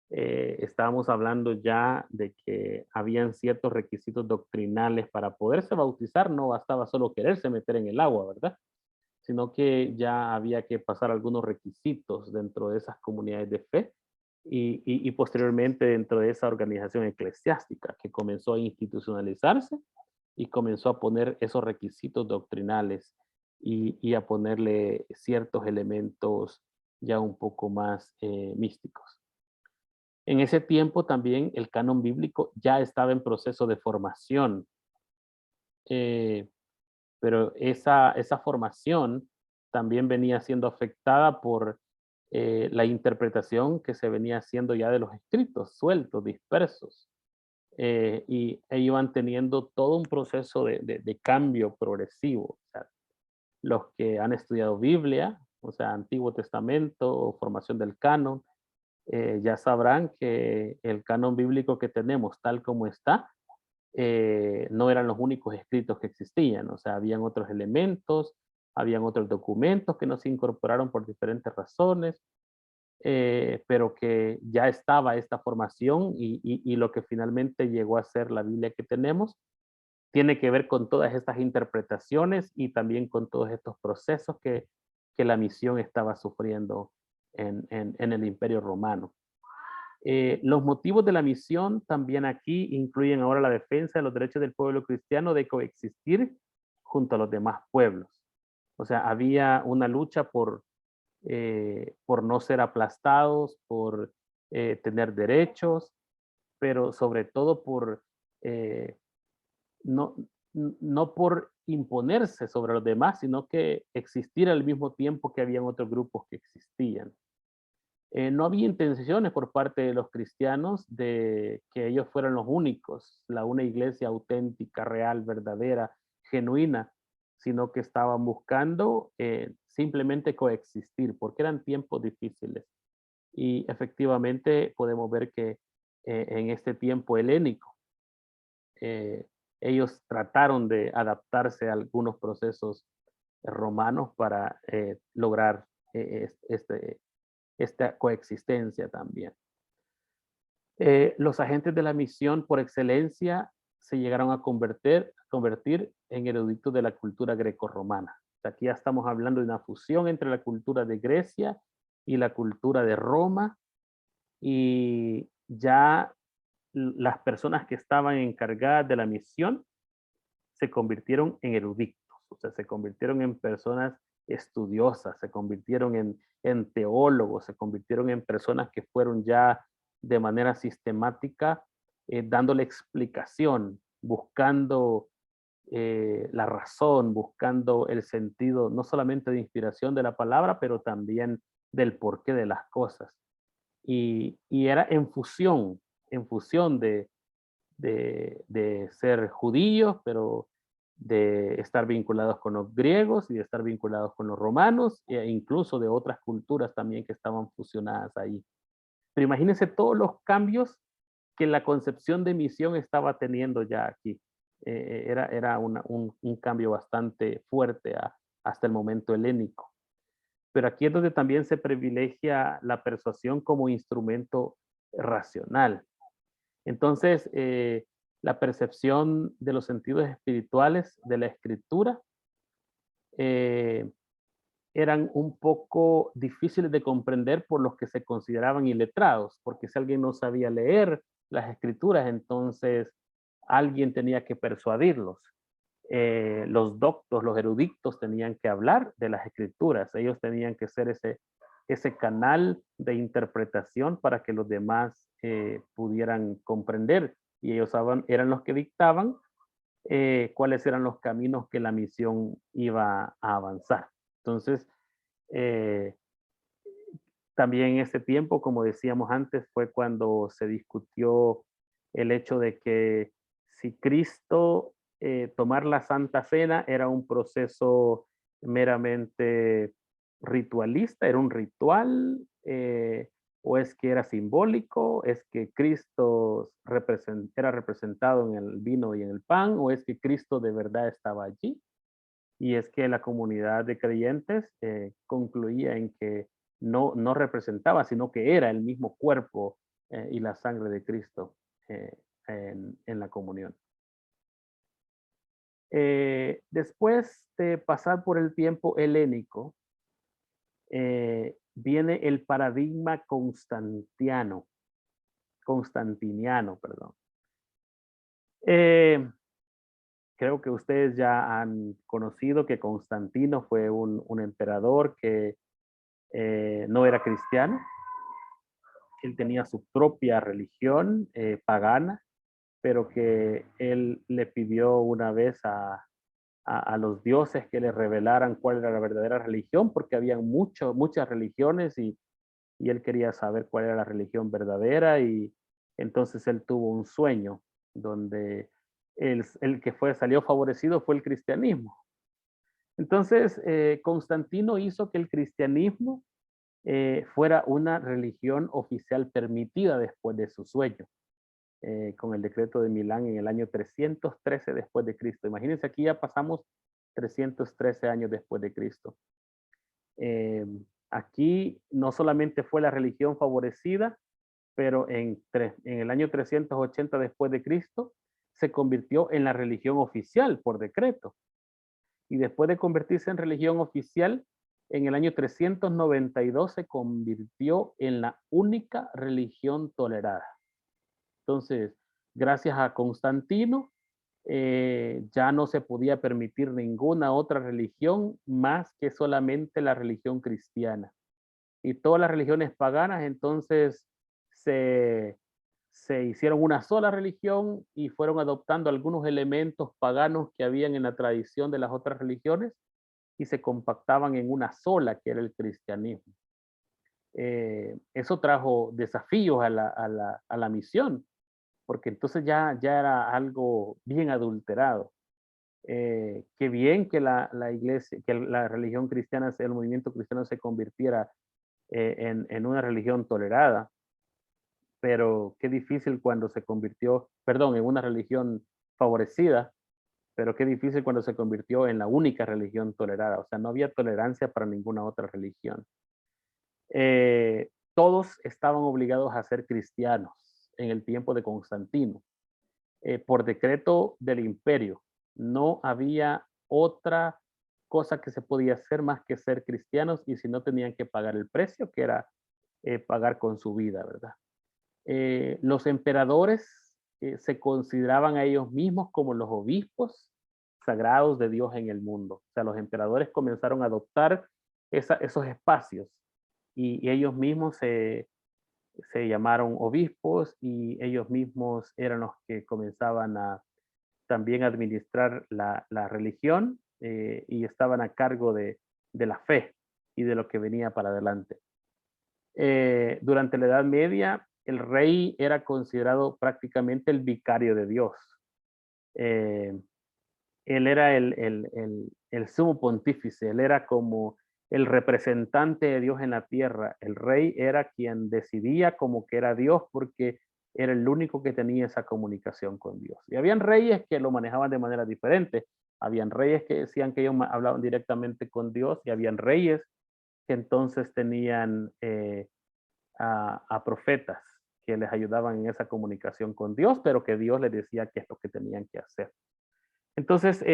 estábamos hablando ya de que habían ciertos requisitos doctrinales para poderse bautizar. No bastaba solo quererse meter en el agua, ¿verdad? Sino que ya había que pasar algunos requisitos dentro de esas comunidades de fe y posteriormente dentro de esa organización eclesiástica que comenzó a institucionalizarse y comenzó a poner esos requisitos doctrinales y a ponerle ciertos elementos ya un poco más místicos. En ese tiempo también el canon bíblico ya estaba en proceso de formación, pero esa formación también venía siendo afectada por la interpretación que se venía haciendo ya de los escritos, sueltos, dispersos. Y iban teniendo todo un proceso de cambio progresivo. O sea, los que han estudiado Biblia, o sea, Antiguo Testamento, formación del canon, ya sabrán que el canon bíblico que tenemos tal como está, no eran los únicos escritos que existían. O sea, habían otros elementos, habían otros documentos que no se incorporaron por diferentes razones, pero que ya estaba esta formación y lo que finalmente llegó a ser la Biblia que tenemos tiene que ver con todas estas interpretaciones y también con todos estos procesos que la misión estaba sufriendo en el Imperio Romano. Los motivos de la misión también aquí incluyen ahora la defensa de los derechos del pueblo cristiano de coexistir junto a los demás pueblos. O sea, había una lucha por no ser aplastados, por tener derechos, pero sobre todo por no por imponerse sobre los demás, sino que existir al mismo tiempo que habían otros grupos que existían. No había intenciones por parte de los cristianos de que ellos fueran los únicos, una iglesia auténtica, real, verdadera, genuina, sino que estaban buscando simplemente coexistir, porque eran tiempos difíciles. Y efectivamente podemos ver que en este tiempo helénico, ellos trataron de adaptarse a algunos procesos romanos para lograr esta coexistencia también. Los agentes de la misión por excelencia se llegaron a convertir en eruditos de la cultura grecorromana. Aquí ya estamos hablando de una fusión entre la cultura de Grecia y la cultura de Roma, y ya las personas que estaban encargadas de la misión se convirtieron en eruditos, o sea, se convirtieron en personas estudiosas, se convirtieron en teólogos, se convirtieron en personas que fueron ya de manera sistemática dándole explicación, buscando la razón, buscando el sentido, no solamente de inspiración de la palabra, pero también del porqué de las cosas. Y era en fusión de ser judíos, pero de estar vinculados con los griegos y de estar vinculados con los romanos, e incluso de otras culturas también que estaban fusionadas ahí. Pero imagínense todos los cambios que la concepción de misión estaba teniendo ya aquí. Era un cambio bastante fuerte hasta el momento helénico. Pero aquí es donde también se privilegia la persuasión como instrumento racional. Entonces, la percepción de los sentidos espirituales de la escritura eran un poco difíciles de comprender por los que se consideraban iletrados, porque si alguien no sabía leer las escrituras, entonces alguien tenía que persuadirlos. Los doctos, los eruditos tenían que hablar de las escrituras, ellos tenían que ser ese canal de interpretación para que los demás pudieran comprender, y ellos eran los que dictaban cuáles eran los caminos que la misión iba a avanzar. Entonces, también en ese tiempo, como decíamos antes, fue cuando se discutió el hecho de que si Cristo tomar la Santa Cena era un proceso meramente ritualista, era un ritual, o es que era simbólico, es que Cristo era representado en el vino y en el pan, o es que Cristo de verdad estaba allí. Y es que la comunidad de creyentes concluía en que no representaba, sino que era el mismo cuerpo y la sangre de Cristo en la comunión. Después de pasar por el tiempo helénico, viene el paradigma constantiniano, perdón. Creo que ustedes ya han conocido que Constantino fue un emperador que no era cristiano. Él tenía su propia religión pagana, pero que él le pidió una vez a los dioses que le revelaran cuál era la verdadera religión, porque había muchas religiones y él quería saber cuál era la religión verdadera, y entonces él tuvo un sueño donde el que salió favorecido fue el cristianismo. Entonces, Constantino hizo que el cristianismo fuera una religión oficial permitida después de su sueño, con el decreto de Milán en el año 313 después de Cristo. Imagínense, aquí ya pasamos 313 años después de Cristo. Aquí no solamente fue la religión favorecida, pero en el año 380 después de Cristo se convirtió en la religión oficial por decreto. Y después de convertirse en religión oficial, en el año 392 se convirtió en la única religión tolerada. Entonces, gracias a Constantino, ya no se podía permitir ninguna otra religión más que solamente la religión cristiana. Y todas las religiones paganas entonces se se hicieron una sola religión y fueron adoptando algunos elementos paganos que habían en la tradición de las otras religiones y se compactaban en una sola, que era el cristianismo. Eso trajo desafíos a la misión, porque entonces ya era algo bien adulterado. Qué bien que la iglesia, que la religión cristiana, el movimiento cristiano se convirtiera en una religión tolerada, pero qué difícil cuando se convirtió, perdón, en una religión favorecida, pero qué difícil cuando se convirtió en la única religión tolerada. O sea, no había tolerancia para ninguna otra religión. Todos estaban obligados a ser cristianos en el tiempo de Constantino, por decreto del imperio. No había otra cosa que se podía hacer más que ser cristianos, y si no, tenían que pagar el precio, que era pagar con su vida, ¿verdad? Los emperadores se consideraban a ellos mismos como los obispos sagrados de Dios en el mundo. O sea, los emperadores comenzaron a adoptar esos espacios y ellos mismos se llamaron obispos, y ellos mismos eran los que comenzaban a también administrar la religión, y estaban a cargo de la fe y de lo que venía para adelante. Durante la Edad Media, el rey era considerado prácticamente el vicario de Dios. Él era el sumo pontífice, él era como el representante de Dios en la tierra. El rey era quien decidía como que era Dios, porque era el único que tenía esa comunicación con Dios. Y habían reyes que lo manejaban de manera diferente. Habían reyes que decían que ellos hablaban directamente con Dios, y habían reyes que entonces tenían a profetas que les ayudaban en esa comunicación con Dios, pero que Dios les decía qué es lo que tenían que hacer. Entonces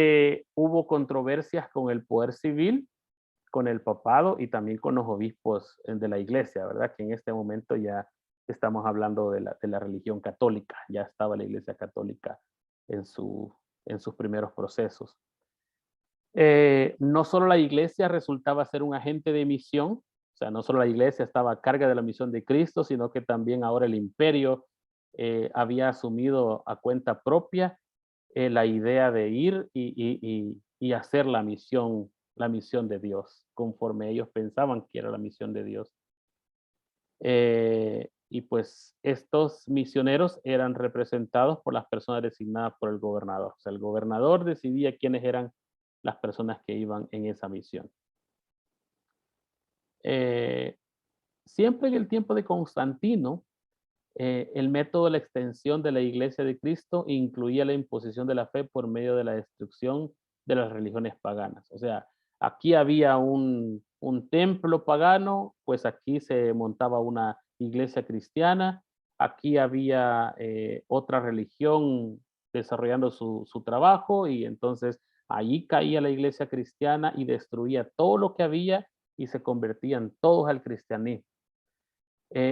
hubo controversias con el poder civil, con el papado y también con los obispos de la iglesia, ¿verdad? Que en este momento ya estamos hablando de la religión católica. Ya estaba la iglesia católica en sus primeros procesos. No solo la iglesia resultaba ser un agente de misión, o sea, no solo la iglesia estaba a cargo de la misión de Cristo, sino que también ahora el imperio había asumido a cuenta propia la idea de ir y hacer la misión de Dios, conforme ellos pensaban que era la misión de Dios. Y pues estos misioneros eran representados por las personas designadas por el gobernador. O sea, el gobernador decidía quiénes eran las personas que iban en esa misión. Siempre en el tiempo de Constantino, el método de la extensión de la Iglesia de Cristo incluía la imposición de la fe por medio de la destrucción de las religiones paganas. O sea, aquí había un templo pagano, pues aquí se montaba una iglesia cristiana. Aquí había otra religión desarrollando su trabajo, y entonces allí caía la iglesia cristiana y destruía todo lo que había, y se convertían todos al cristianismo.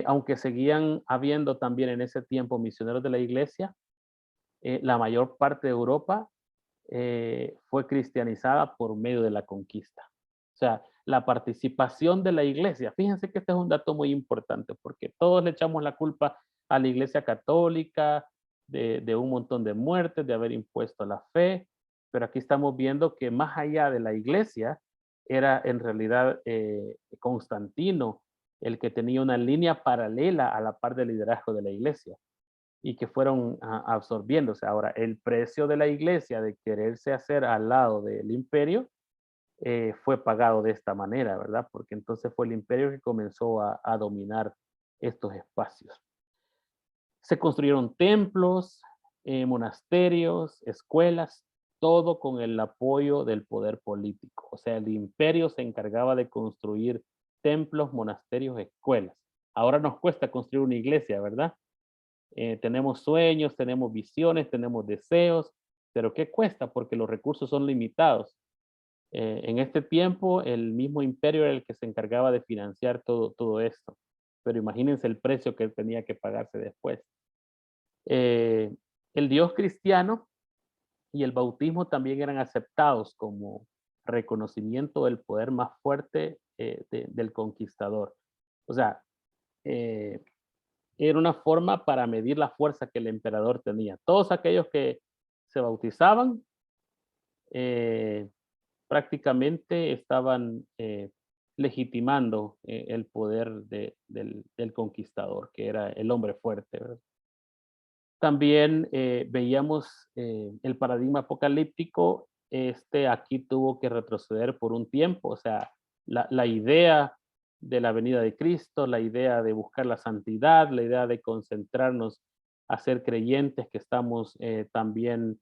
Aunque seguían habiendo también en ese tiempo misioneros de la iglesia, la mayor parte de Europa fue cristianizada por medio de la conquista. O sea, la participación de la iglesia, fíjense que este es un dato muy importante, porque todos le echamos la culpa a la iglesia católica de un montón de muertes, de haber impuesto la fe, pero aquí estamos viendo que más allá de la iglesia, era en realidad Constantino el que tenía una línea paralela a la par del liderazgo de la iglesia, y que fueron absorbiéndose. Ahora, el precio de la iglesia de quererse hacer al lado del imperio fue pagado de esta manera, ¿verdad? Porque entonces fue el imperio que comenzó a dominar estos espacios. Se construyeron templos, monasterios, escuelas, todo con el apoyo del poder político. O sea, el imperio se encargaba de construir templos, monasterios, escuelas. Ahora nos cuesta construir una iglesia, ¿verdad? Tenemos sueños, tenemos visiones, tenemos deseos, pero ¿qué cuesta? Porque los recursos son limitados. En este tiempo, el mismo imperio era el que se encargaba de financiar todo esto. Pero imagínense el precio que tenía que pagarse después. El Dios cristiano y el bautismo también eran aceptados como reconocimiento del poder más fuerte del conquistador. O sea, era una forma para medir la fuerza que el emperador tenía. Todos aquellos que se bautizaban prácticamente estaban legitimando el poder del conquistador, que era el hombre fuerte, ¿verdad? También veíamos el paradigma apocalíptico. Aquí tuvo que retroceder por un tiempo, o sea, la idea de la venida de Cristo, la idea de buscar la santidad, la idea de concentrarnos a ser creyentes, que estamos también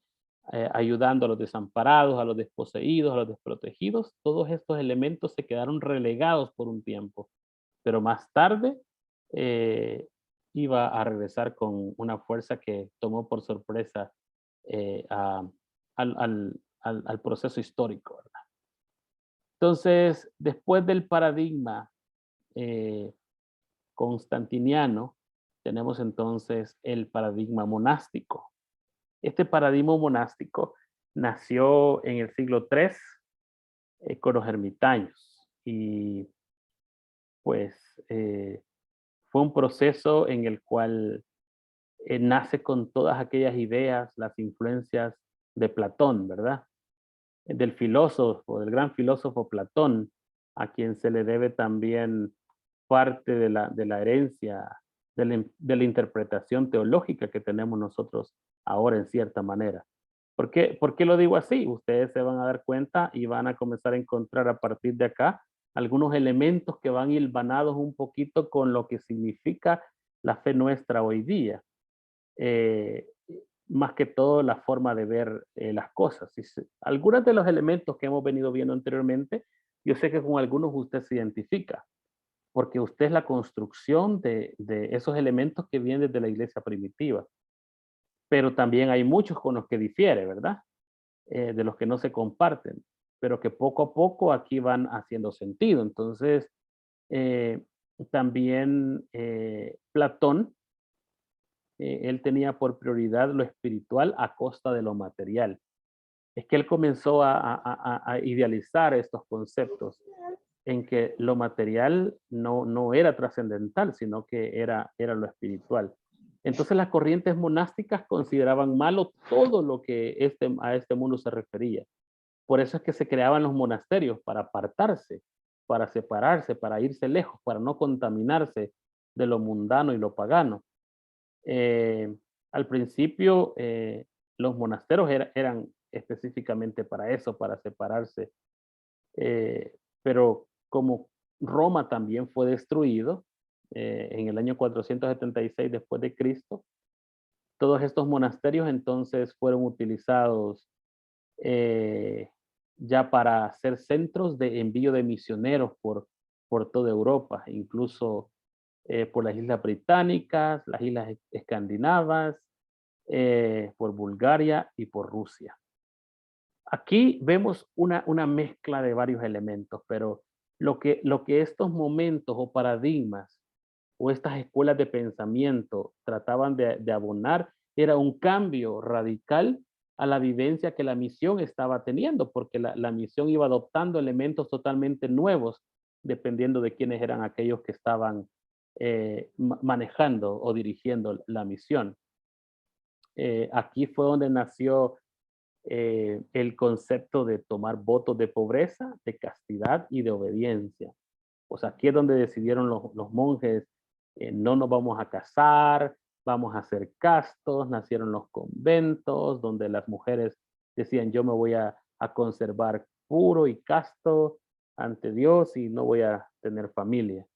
ayudando a los desamparados, a los desposeídos, a los desprotegidos. Todos estos elementos se quedaron relegados por un tiempo, pero más tarde iba a regresar con una fuerza que tomó por sorpresa al proceso histórico, ¿verdad? Entonces, después del paradigma constantiniano, tenemos entonces el paradigma monástico. Este paradigma monástico nació en el siglo III con los ermitaños y pues fue un proceso en el cual nace con todas aquellas ideas, las influencias de Platón, ¿verdad? Del gran filósofo Platón, a quien se le debe también parte de la herencia, de la interpretación teológica que tenemos nosotros ahora en cierta manera. ¿Por qué lo digo así? Ustedes se van a dar cuenta y van a comenzar a encontrar a partir de acá algunos elementos que van hilvanados un poquito con lo que significa la fe nuestra hoy día. Más que todo la forma de ver las cosas. Algunos de los elementos que hemos venido viendo anteriormente, yo sé que con algunos usted se identifica, porque usted es la construcción de esos elementos que vienen desde la iglesia primitiva. Pero también hay muchos con los que difiere, ¿verdad? De los que no se comparten, pero que poco a poco aquí van haciendo sentido. Entonces, también Platón, él tenía por prioridad lo espiritual a costa de lo material. Es que él comenzó a idealizar estos conceptos en que lo material no era trascendental, sino que era lo espiritual. Entonces las corrientes monásticas consideraban malo todo lo que a este mundo se refería. Por eso es que se creaban los monasterios, para apartarse, para separarse, para irse lejos, para no contaminarse de lo mundano y lo pagano. Al principio, los monasterios eran específicamente para eso, para separarse. Pero como Roma también fue destruido en el año 476 después de Cristo, todos estos monasterios entonces fueron utilizados ya para ser centros de envío de misioneros por toda Europa, incluso por las islas británicas, las islas escandinavas, por Bulgaria y por Rusia. Aquí vemos una mezcla de varios elementos, pero lo que estos momentos o paradigmas o estas escuelas de pensamiento trataban de abonar era un cambio radical a la vivencia que la misión estaba teniendo, porque la misión iba adoptando elementos totalmente nuevos, dependiendo de quiénes eran aquellos que estaban manejando o dirigiendo la misión. Aquí fue donde nació el concepto de tomar votos de pobreza, de castidad y de obediencia. O sea, aquí es donde decidieron los monjes, no nos vamos a casar, vamos a ser castos. Nacieron los conventos, donde las mujeres decían, yo me voy a conservar puro y casto ante Dios y no voy a tener familia.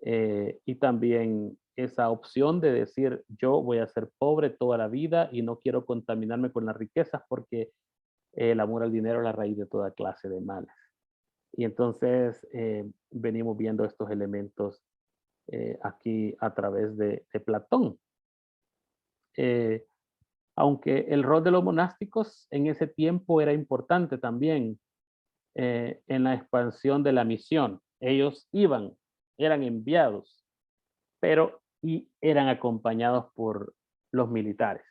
Y también esa opción de decir, yo voy a ser pobre toda la vida y no quiero contaminarme con las riquezas porque el amor al dinero es la raíz de toda clase de males. Y entonces venimos viendo estos elementos aquí a través de Platón. Aunque el rol de los monásticos en ese tiempo era importante también en la expansión de la misión. Ellos eran enviados, pero eran acompañados por los militares.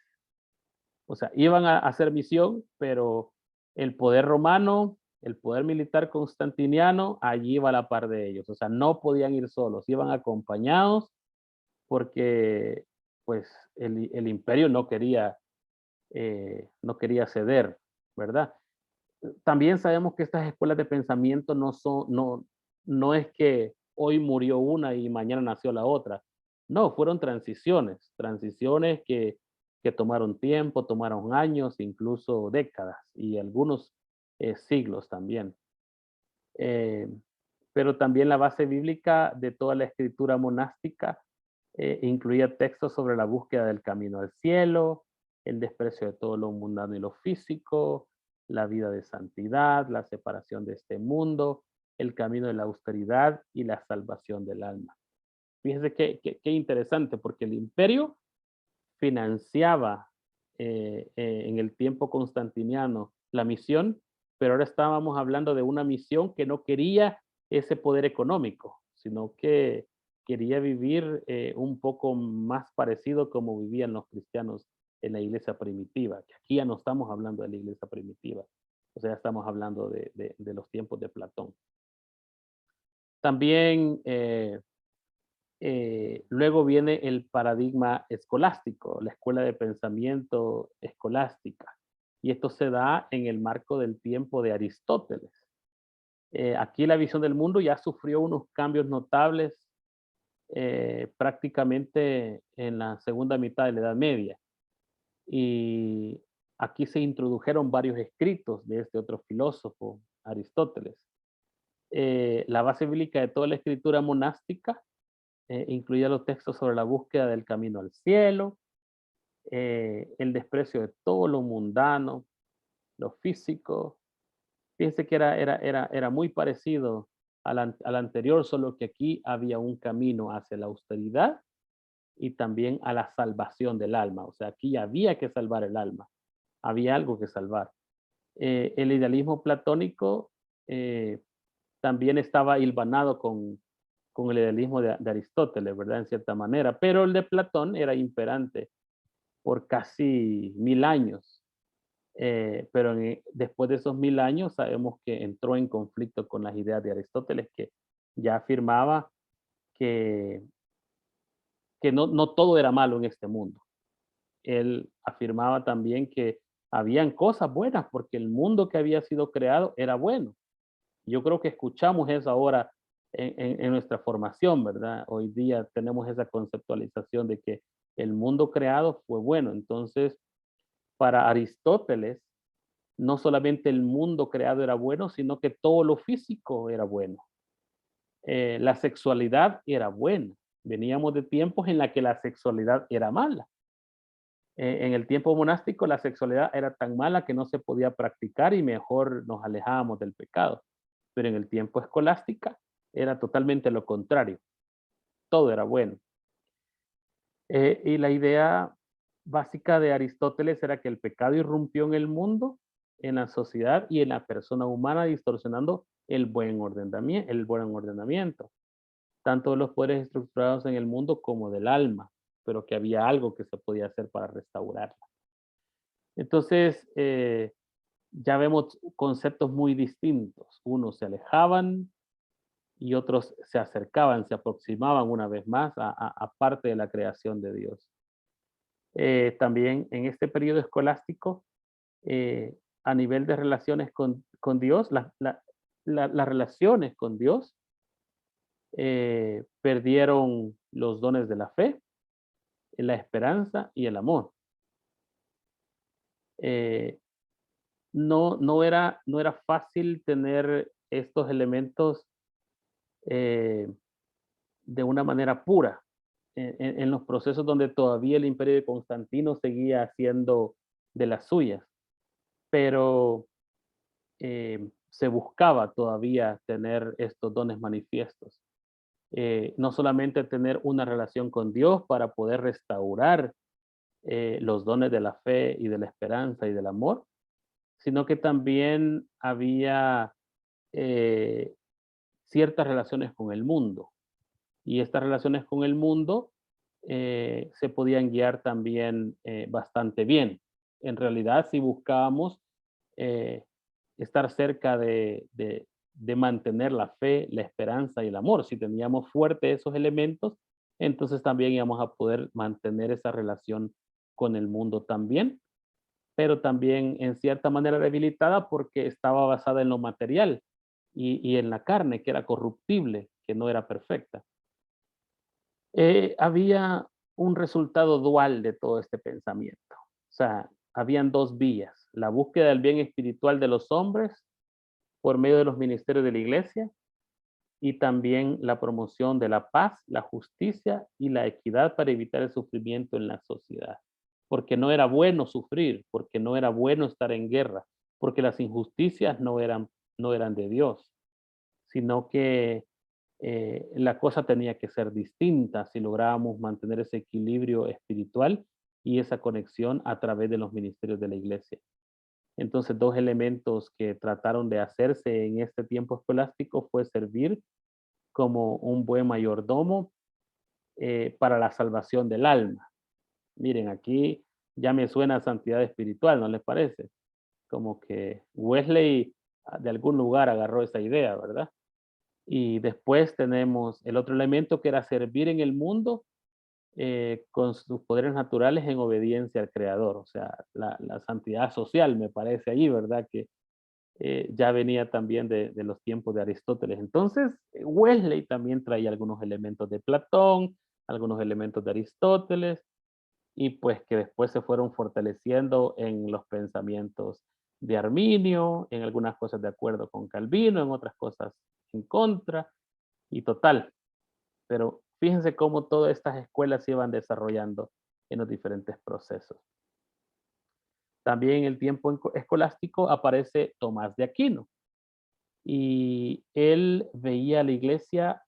O sea, iban a hacer misión, pero el poder romano, el poder militar constantiniano, allí iba a la par de ellos. O sea, no podían ir solos, iban acompañados porque pues el imperio no quería ceder, ¿verdad? También sabemos que estas escuelas de pensamiento no es que hoy murió una y mañana nació la otra. No, fueron transiciones que tomaron tiempo, tomaron años, incluso décadas y algunos siglos también. Pero también la base bíblica de toda la escritura monástica incluía textos sobre la búsqueda del camino al cielo, el desprecio de todo lo mundano y lo físico, la vida de santidad, la separación de este mundo, el camino de la austeridad y la salvación del alma. Fíjense qué interesante, porque el imperio financiaba en el tiempo constantiniano la misión, pero ahora estábamos hablando de una misión que no quería ese poder económico, sino que quería vivir un poco más parecido como vivían los cristianos en la iglesia primitiva. Que aquí ya no estamos hablando de la iglesia primitiva, o sea, estamos hablando de los tiempos de Platón. También luego viene el paradigma escolástico, la escuela de pensamiento escolástica. Y esto se da en el marco del tiempo de Aristóteles. Aquí la visión del mundo ya sufrió unos cambios notables prácticamente en la segunda mitad de la Edad Media. Y aquí se introdujeron varios escritos de este otro filósofo, Aristóteles. La base bíblica de toda la escritura monástica incluía los textos sobre la búsqueda del camino al cielo, el desprecio de todo lo mundano, lo físico. Fíjense que era muy parecido al anterior, solo que aquí había un camino hacia la austeridad y también a la salvación del alma. O sea, aquí había que salvar el alma, había algo que salvar. El idealismo platónico también estaba hilvanado con el idealismo de Aristóteles, ¿verdad? En cierta manera, pero el de Platón era imperante por casi 1000 años. Pero después de esos 1000 años sabemos que entró en conflicto con las ideas de Aristóteles, que ya afirmaba que no todo era malo en este mundo. Él afirmaba también que habían cosas buenas porque el mundo que había sido creado era bueno. Yo creo que escuchamos eso ahora en nuestra formación, ¿verdad? Hoy día tenemos esa conceptualización de que el mundo creado fue bueno. Entonces, para Aristóteles, no solamente el mundo creado era bueno, sino que todo lo físico era bueno. La sexualidad era buena. Veníamos de tiempos en la que la sexualidad era mala. En el tiempo monástico la sexualidad era tan mala que no se podía practicar y mejor nos alejábamos del pecado. Pero en el tiempo escolástica era totalmente lo contrario. Todo era bueno. Y la idea básica de Aristóteles era que el pecado irrumpió en el mundo, en la sociedad y en la persona humana, distorsionando el buen ordenamiento, tanto de los poderes estructurados en el mundo como del alma, pero que había algo que se podía hacer para restaurarla. Entonces, ya vemos conceptos muy distintos. Unos se alejaban y otros se acercaban, se aproximaban una vez más a parte de la creación de Dios. También en este periodo escolástico, a nivel de relaciones con Dios, las relaciones con Dios perdieron los dones de la fe, la esperanza y el amor. No era fácil tener estos elementos de una manera pura en los procesos donde todavía el imperio de Constantino seguía haciendo de las suyas, pero se buscaba todavía tener estos dones manifiestos. No solamente tener una relación con Dios para poder restaurar los dones de la fe y de la esperanza y del amor, sino que también había ciertas relaciones con el mundo. Y estas relaciones con el mundo se podían guiar también bastante bien. En realidad, si buscábamos estar cerca de mantener la fe, la esperanza y el amor, si teníamos fuertes esos elementos, entonces también íbamos a poder mantener esa relación con el mundo también, pero también en cierta manera debilitada porque estaba basada en lo material y en la carne, que era corruptible, que no era perfecta. Había un resultado dual de todo este pensamiento. O sea, habían dos vías: la búsqueda del bien espiritual de los hombres por medio de los ministerios de la iglesia, y también la promoción de la paz, la justicia y la equidad para evitar el sufrimiento en la sociedad. Porque no era bueno sufrir, porque no era bueno estar en guerra, porque las injusticias no eran de Dios, sino que la cosa tenía que ser distinta si lográbamos mantener ese equilibrio espiritual y esa conexión a través de los ministerios de la iglesia. Entonces, dos elementos que trataron de hacerse en este tiempo escolástico fue servir como un buen mayordomo para la salvación del alma. Miren, aquí ya me suena a santidad espiritual, ¿no les parece? Como que Wesley de algún lugar agarró esa idea, ¿verdad? Y después tenemos el otro elemento que era servir en el mundo con sus poderes naturales en obediencia al Creador. O sea, la santidad social me parece ahí, ¿verdad? Que ya venía también de los tiempos de Aristóteles. Entonces, Wesley también traía algunos elementos de Platón, algunos elementos de Aristóteles, y pues que después se fueron fortaleciendo en los pensamientos de Arminio, en algunas cosas de acuerdo con Calvino, en otras cosas en contra, y total. Pero fíjense cómo todas estas escuelas se iban desarrollando en los diferentes procesos. También en el tiempo escolástico aparece Tomás de Aquino, y él veía a la iglesia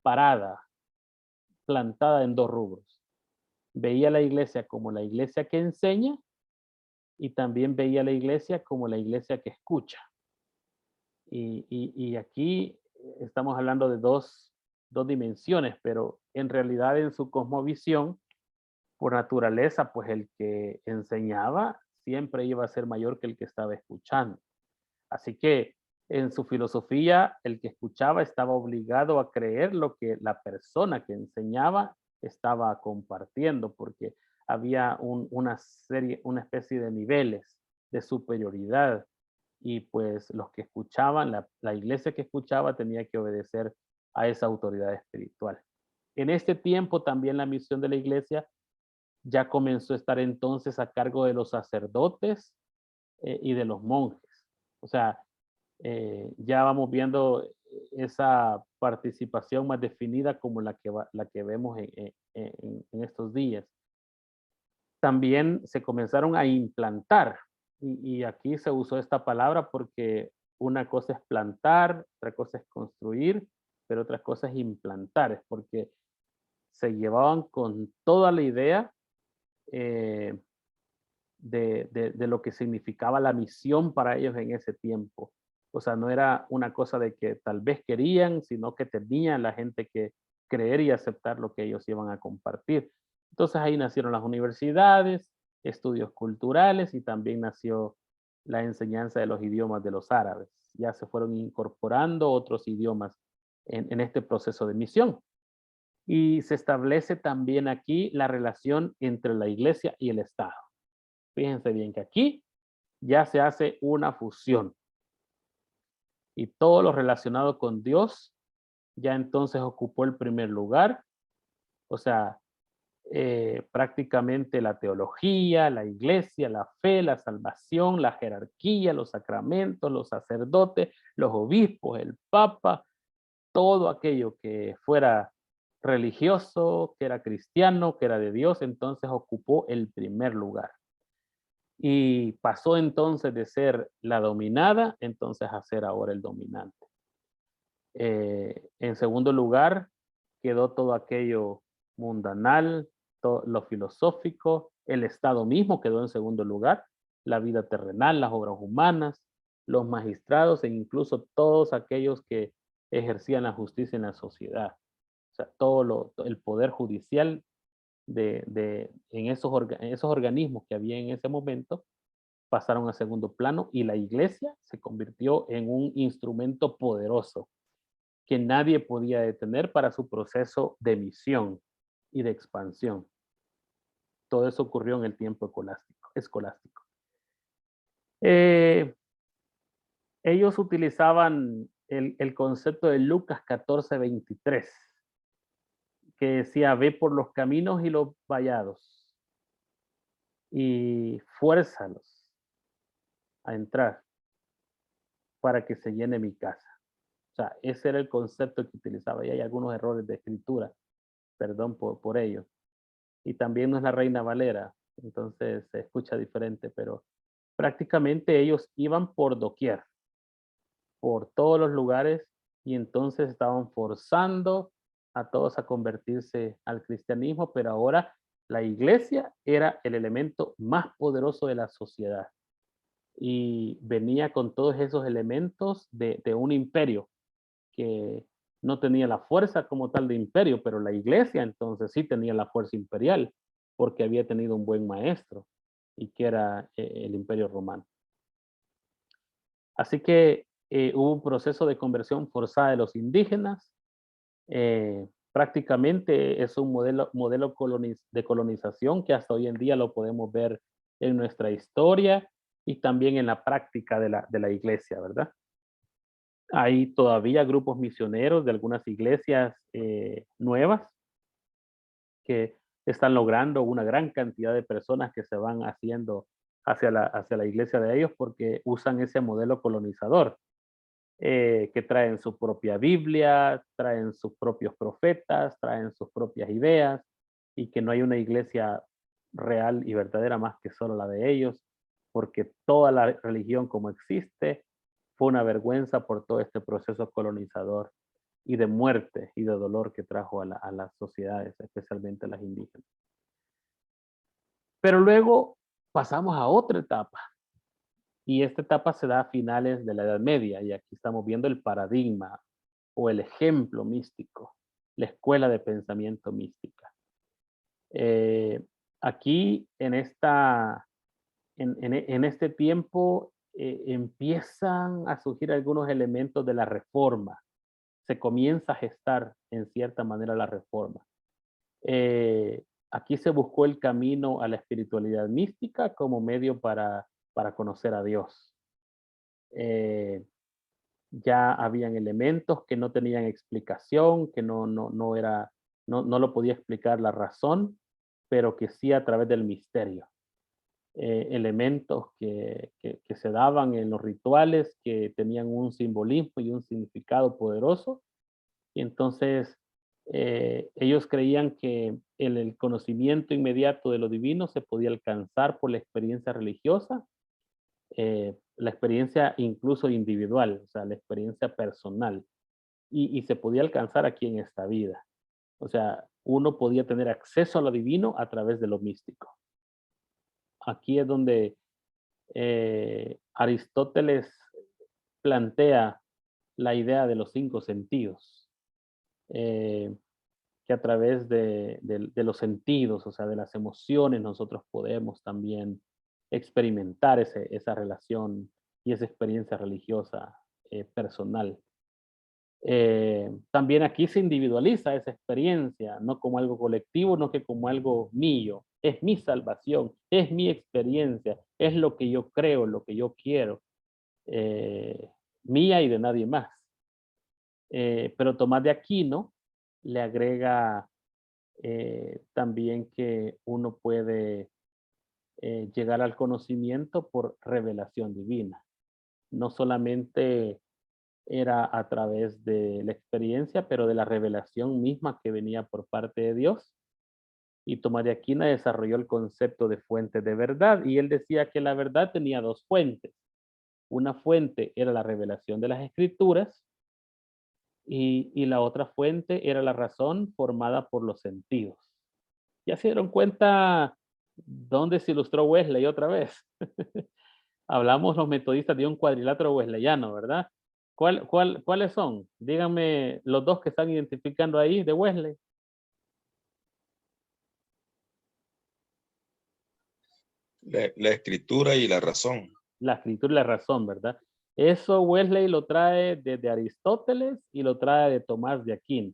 parada, plantada en dos rubros. Veía a la iglesia como la iglesia que enseña, y también veía a la iglesia como la iglesia que escucha. Y aquí estamos hablando de dos dimensiones, pero en realidad en su cosmovisión, por naturaleza, pues el que enseñaba siempre iba a ser mayor que el que estaba escuchando. Así que en su filosofía, el que escuchaba estaba obligado a creer lo que la persona que enseñaba estaba compartiendo, porque había una especie de niveles de superioridad, y pues los que escuchaban, la iglesia que escuchaba tenía que obedecer a esa autoridad espiritual. En este tiempo también la misión de la iglesia ya comenzó a estar entonces a cargo de los sacerdotes y de los monjes. O sea, ya vamos viendo esa participación más definida como la que vemos en estos días. También se comenzaron a implantar, y aquí se usó esta palabra porque una cosa es plantar, otra cosa es construir, pero otra cosa es implantar, es porque se llevaban con toda la idea de lo que significaba la misión para ellos en ese tiempo. O sea, no era una cosa de que tal vez querían, sino que tenían la gente que creer y aceptar lo que ellos iban a compartir. Entonces ahí nacieron las universidades, estudios culturales, y también nació la enseñanza de los idiomas de los árabes. Ya se fueron incorporando otros idiomas en este proceso de misión. Y se establece también aquí la relación entre la iglesia y el Estado. Fíjense bien que aquí ya se hace una fusión, y todo lo relacionado con Dios ya entonces ocupó el primer lugar. O sea, prácticamente la teología, la iglesia, la fe, la salvación, la jerarquía, los sacramentos, los sacerdotes, los obispos, el papa, todo aquello que fuera religioso, que era cristiano, que era de Dios, entonces ocupó el primer lugar. Y pasó entonces de ser la dominada, entonces a ser ahora el dominante. En segundo lugar, quedó todo aquello mundanal, todo lo filosófico, el Estado mismo quedó en segundo lugar, la vida terrenal, las obras humanas, los magistrados e incluso todos aquellos que ejercían la justicia en la sociedad. O sea, el poder judicial en esos organismos que había en ese momento pasaron a segundo plano, y la iglesia se convirtió en un instrumento poderoso que nadie podía detener para su proceso de misión. y de expansión. Todo eso ocurrió en el tiempo escolástico. Ellos utilizaban el concepto de Lucas 14:23, que decía, ve por los caminos y los vallados y fuérzalos a entrar para que se llene mi casa. O sea, ese era el concepto que utilizaba. Y hay algunos errores de escritura, perdón por ello. Y también no es la Reina Valera, entonces se escucha diferente, pero prácticamente ellos iban por doquier, por todos los lugares, y entonces estaban forzando a todos a convertirse al cristianismo, pero ahora la iglesia era el elemento más poderoso de la sociedad y venía con todos esos elementos de un imperio que no tenía la fuerza como tal de imperio, pero la iglesia entonces sí tenía la fuerza imperial porque había tenido un buen maestro y que era el imperio romano. Así que hubo un proceso de conversión forzada de los indígenas. Prácticamente es un modelo de colonización que hasta hoy en día lo podemos ver en nuestra historia y también en la práctica de la iglesia, ¿verdad? Hay todavía grupos misioneros de algunas iglesias nuevas que están logrando una gran cantidad de personas que se van haciendo hacia la iglesia de ellos porque usan ese modelo colonizador, que traen su propia Biblia, traen sus propios profetas, traen sus propias ideas y que no hay una iglesia real y verdadera más que solo la de ellos, porque toda la religión como existe fue una vergüenza por todo este proceso colonizador y de muerte y de dolor que trajo a las sociedades, especialmente las indígenas. Pero luego pasamos a otra etapa, y esta etapa se da a finales de la Edad Media, y aquí estamos viendo el paradigma o el ejemplo místico, la escuela de pensamiento mística. Aquí en este tiempo empiezan a surgir algunos elementos de la reforma. Se comienza a gestar en cierta manera la reforma. Aquí se buscó el camino a la espiritualidad mística como medio para conocer a Dios. Ya habían elementos que no tenían explicación, que no lo podía explicar la razón, pero que sí a través del misterio. Elementos que se daban en los rituales que tenían un simbolismo y un significado poderoso. Y entonces ellos creían que el conocimiento inmediato de lo divino se podía alcanzar por la experiencia religiosa, la experiencia incluso individual, o sea, la experiencia personal. Y se podía alcanzar aquí en esta vida. O sea, uno podía tener acceso a lo divino a través de lo místico. Aquí es donde Aristóteles plantea la idea de los 5 sentidos, que a través de los sentidos, o sea, de las emociones, nosotros podemos también experimentar esa relación y esa experiencia religiosa personal. También aquí se individualiza esa experiencia, no como algo colectivo, no que como algo mío. Es mi salvación, es mi experiencia, es lo que yo creo, lo que yo quiero, mía y de nadie más. Pero Tomás de Aquino le agrega también que uno puede llegar al conocimiento por revelación divina. No solamente era a través de la experiencia, pero de la revelación misma que venía por parte de Dios. Y Tomás de Aquino desarrolló el concepto de fuente de verdad, y él decía que la verdad tenía 2 fuentes. Una fuente era la revelación de las escrituras, y la otra fuente era la razón formada por los sentidos. ¿Ya se dieron cuenta dónde se ilustró Wesley otra vez? Hablamos los metodistas de un cuadrilátero wesleyano, ¿verdad? ¿Cuáles son? Díganme los 2 que están identificando ahí de Wesley. La escritura y la razón. La escritura y la razón, ¿verdad? Eso Wesley lo trae desde Aristóteles y lo trae de Tomás de Aquino.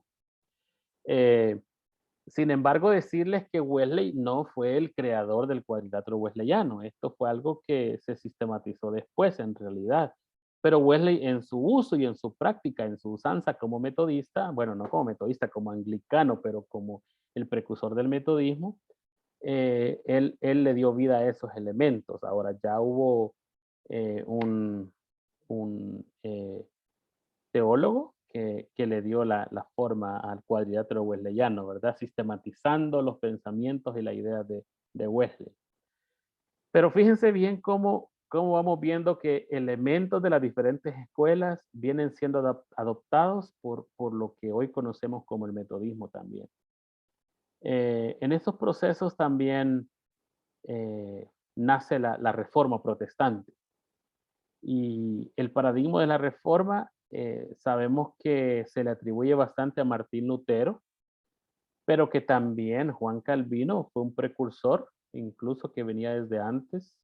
Sin embargo, decirles que Wesley no fue el creador del cuadrilátero wesleyano. Esto fue algo que se sistematizó después, en realidad. Pero Wesley, en su uso y en su práctica, en su usanza como metodista, bueno, no como metodista, como anglicano, pero como el precursor del metodismo, él le dio vida a esos elementos. Ahora ya hubo un teólogo que le dio la forma al cuadrilátero wesleyano, ¿verdad? Sistematizando los pensamientos y la idea de Wesley. Pero fíjense bien cómo vamos viendo que elementos de las diferentes escuelas vienen siendo adoptados por lo que hoy conocemos como el metodismo también. En estos procesos también nace la reforma protestante. Y el paradigma de la reforma sabemos que se le atribuye bastante a Martín Lutero, pero que también Juan Calvino fue un precursor, incluso que venía desde antes,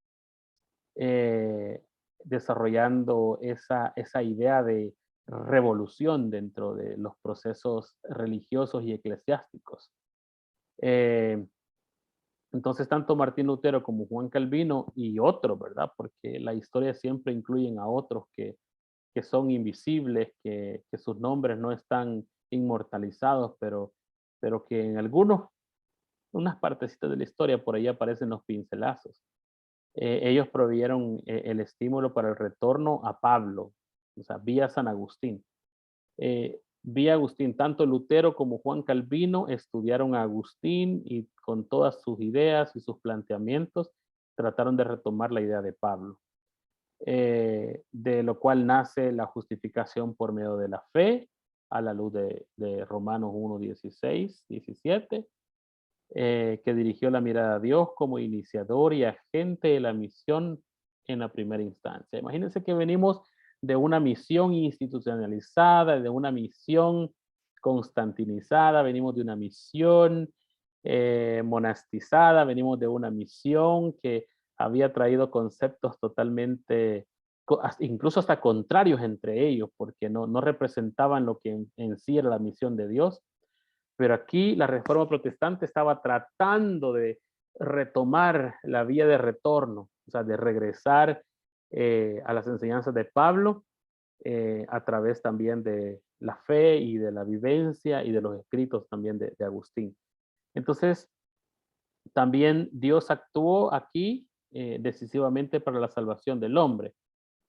desarrollando esa idea de revolución dentro de los procesos religiosos y eclesiásticos. Entonces, tanto Martín Lutero como Juan Calvino y otros, ¿verdad? Porque la historia siempre incluyen a otros que son invisibles, que sus nombres no están inmortalizados, pero que en unas partecitas de la historia por ahí aparecen los pincelazos. Ellos proveyeron el estímulo para el retorno a Pablo, o sea, vía San Agustín. Vía Agustín, tanto Lutero como Juan Calvino estudiaron a Agustín y con todas sus ideas y sus planteamientos trataron de retomar la idea de Pablo. De lo cual nace la justificación por medio de la fe, a la luz de Romanos 1, 16, 17, que dirigió la mirada a Dios como iniciador y agente de la misión en la primera instancia. Imagínense que venimos de una misión institucionalizada, de una misión constantinizada, venimos de una misión monastizada, venimos de una misión que había traído conceptos totalmente, incluso hasta contrarios entre ellos, porque no representaban lo que en sí era la misión de Dios. Pero aquí la reforma protestante estaba tratando de retomar la vía de retorno, o sea, de regresar a las enseñanzas de Pablo a través también de la fe y de la vivencia y de los escritos también de Agustín. Entonces, también Dios actuó aquí decisivamente para la salvación del hombre.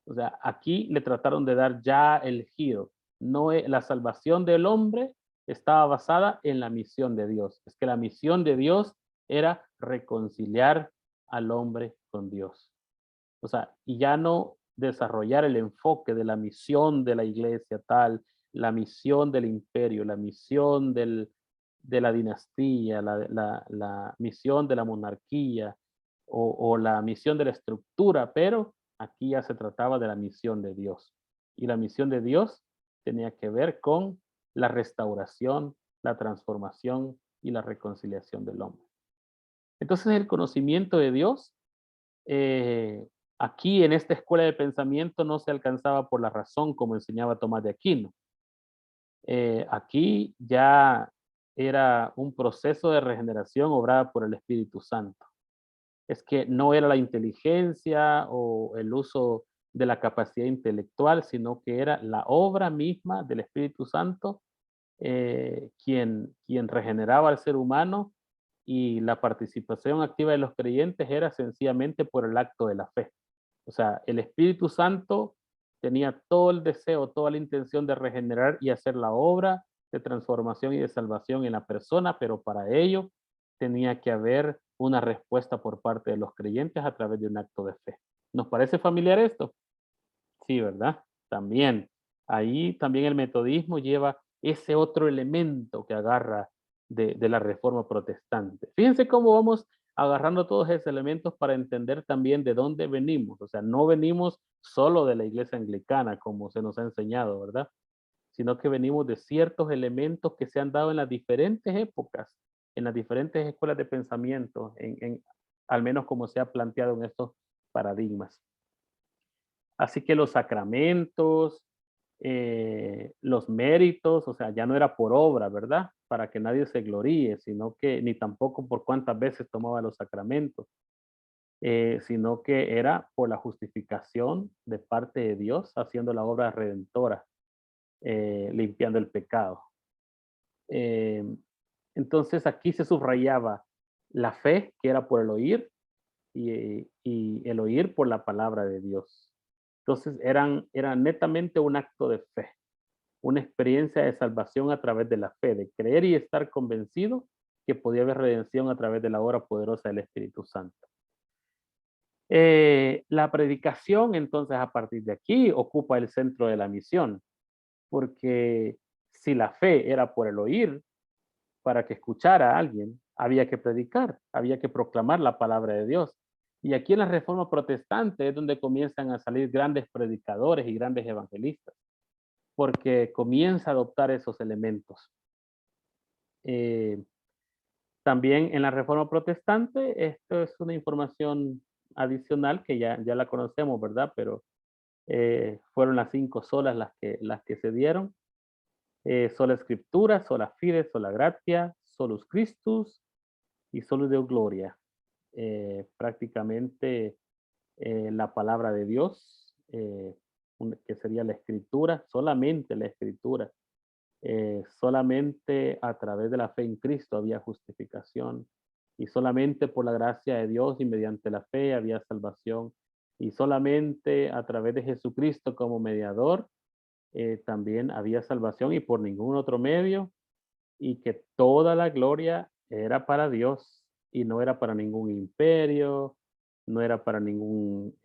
O sea, aquí le trataron de dar ya el giro. No, la salvación del hombre estaba basada en la misión de Dios. Es que la misión de Dios era reconciliar al hombre con Dios. O sea, y ya no desarrollar el enfoque de la misión de la iglesia tal, la misión del imperio, la misión de la dinastía, la misión de la monarquía o la misión de la estructura, pero aquí ya se trataba de la misión de Dios. Y la misión de Dios tenía que ver con la restauración, la transformación y la reconciliación del hombre. Entonces el conocimiento de Dios, aquí en esta escuela de pensamiento no se alcanzaba por la razón como enseñaba Tomás de Aquino. Aquí ya era un proceso de regeneración obrada por el Espíritu Santo. Es que no era la inteligencia o el uso de la capacidad intelectual, sino que era la obra misma del Espíritu Santo quien regeneraba al ser humano, y la participación activa de los creyentes era sencillamente por el acto de la fe. O sea, el Espíritu Santo tenía todo el deseo, toda la intención de regenerar y hacer la obra de transformación y de salvación en la persona, pero para ello tenía que haber una respuesta por parte de los creyentes a través de un acto de fe. ¿Nos parece familiar esto? Sí, ¿verdad? También. Ahí también el metodismo lleva ese otro elemento que agarra de la reforma protestante. Fíjense cómo vamos agarrando todos esos elementos para entender también de dónde venimos. O sea, no venimos solo de la iglesia anglicana, como se nos ha enseñado, ¿verdad? Sino que venimos de ciertos elementos que se han dado en las diferentes épocas, en las diferentes escuelas de pensamiento, al menos como se ha planteado en estos paradigmas. Así que los sacramentos, los méritos, o sea, ya no era por obra, ¿verdad? Para que nadie se gloríe, sino que, ni tampoco por cuántas veces tomaba los sacramentos, sino que era por la justificación de parte de Dios, haciendo la obra redentora, limpiando el pecado. Eh, entonces aquí se subrayaba la fe, que era por el oír, y el oír por la palabra de Dios. Entonces era netamente un acto de fe, una experiencia de salvación a través de la fe, de creer y estar convencido que podía haber redención a través de la obra poderosa del Espíritu Santo. La predicación, entonces, a partir de aquí, ocupa el centro de la misión, porque si la fe era por el oír, para que escuchara a alguien, había que predicar, había que proclamar la palabra de Dios. Y aquí en la Reforma Protestante es donde comienzan a salir grandes predicadores y grandes evangelistas, porque comienza a adoptar esos elementos. También en la Reforma Protestante, esto es una información adicional que ya la conocemos, ¿verdad? Pero fueron las 5 solas las que se dieron. Sola Escritura, sola fide, sola gratia, solus Christus y solus Deo Gloria. Prácticamente la palabra de Dios, que sería la Escritura, solamente la Escritura. Solamente a través de la fe en Cristo había justificación, y solamente por la gracia de Dios y mediante la fe había salvación, y solamente a través de Jesucristo como mediador también había salvación, y por ningún otro medio, y que toda la gloria era para Dios y no era para ningún imperio, no era para ningún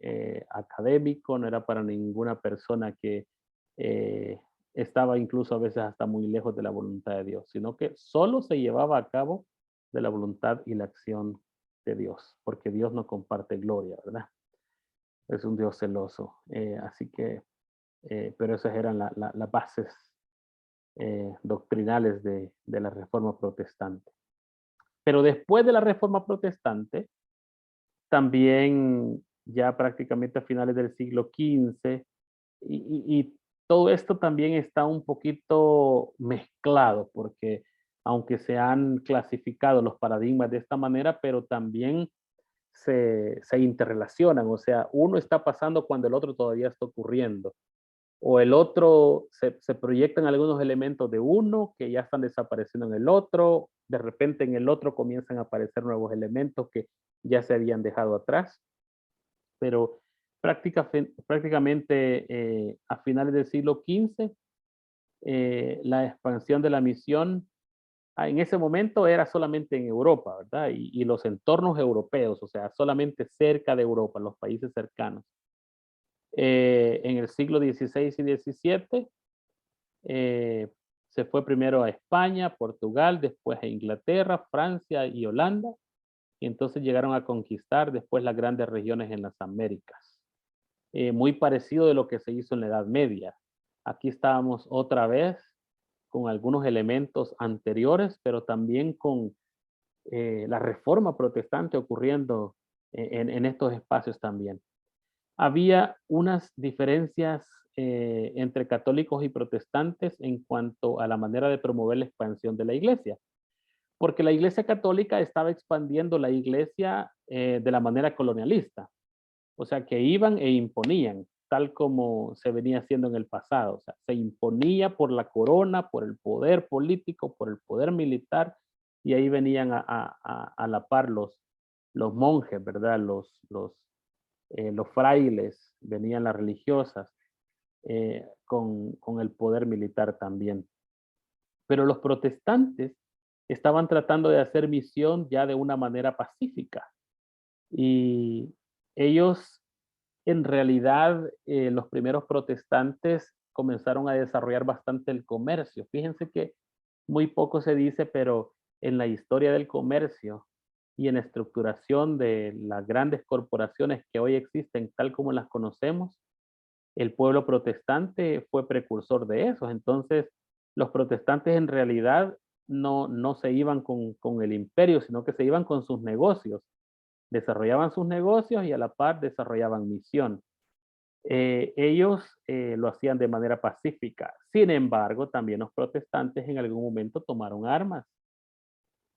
académico, no era para ninguna persona que estaba incluso a veces hasta muy lejos de la voluntad de Dios, sino que solo se llevaba a cabo de la voluntad y la acción de Dios, porque Dios no comparte gloria, ¿verdad? Es un Dios celoso. Así que, pero esas eran las bases doctrinales de la Reforma Protestante. Pero después de la Reforma Protestante, también ya prácticamente a finales del siglo XV, y todo esto también está un poquito mezclado, porque aunque se han clasificado los paradigmas de esta manera, pero también se interrelacionan, o sea, uno está pasando cuando el otro todavía está ocurriendo, o el otro se proyectan algunos elementos de uno que ya están desapareciendo en el otro, de repente en el otro comienzan a aparecer nuevos elementos que ya se habían dejado atrás, pero prácticamente a finales del siglo XV, la expansión de la misión en ese momento era solamente en Europa, ¿verdad? Y los entornos europeos, o sea, solamente cerca de Europa, los países cercanos. En el siglo XVI y XVII, se fue primero a España, Portugal, después a Inglaterra, Francia y Holanda, y entonces llegaron a conquistar después las grandes regiones en las Américas. Muy parecido de lo que se hizo en la Edad Media. Aquí estábamos otra vez con algunos elementos anteriores, pero también con la reforma protestante ocurriendo en estos espacios también. Había unas diferencias entre católicos y protestantes en cuanto a la manera de promover la expansión de la iglesia, porque la iglesia católica estaba expandiendo la iglesia de la manera colonialista, o sea que iban e imponían, tal como se venía haciendo en el pasado, o sea, se imponía por la corona, por el poder político, por el poder militar, y ahí venían a la par los monjes, ¿verdad? Los frailes, venían las religiosas, con el poder militar también. Pero los protestantes estaban tratando de hacer misión ya de una manera pacífica. Y ellos, en realidad, los primeros protestantes comenzaron a desarrollar bastante el comercio. Fíjense que muy poco se dice, pero en la historia del comercio y en la estructuración de las grandes corporaciones que hoy existen, tal como las conocemos, el pueblo protestante fue precursor de eso. Entonces, los protestantes en realidad no se iban con el imperio, sino que se iban con sus negocios. Desarrollaban sus negocios y a la par desarrollaban misión. Ellos lo hacían de manera pacífica. Sin embargo, también los protestantes en algún momento tomaron armas,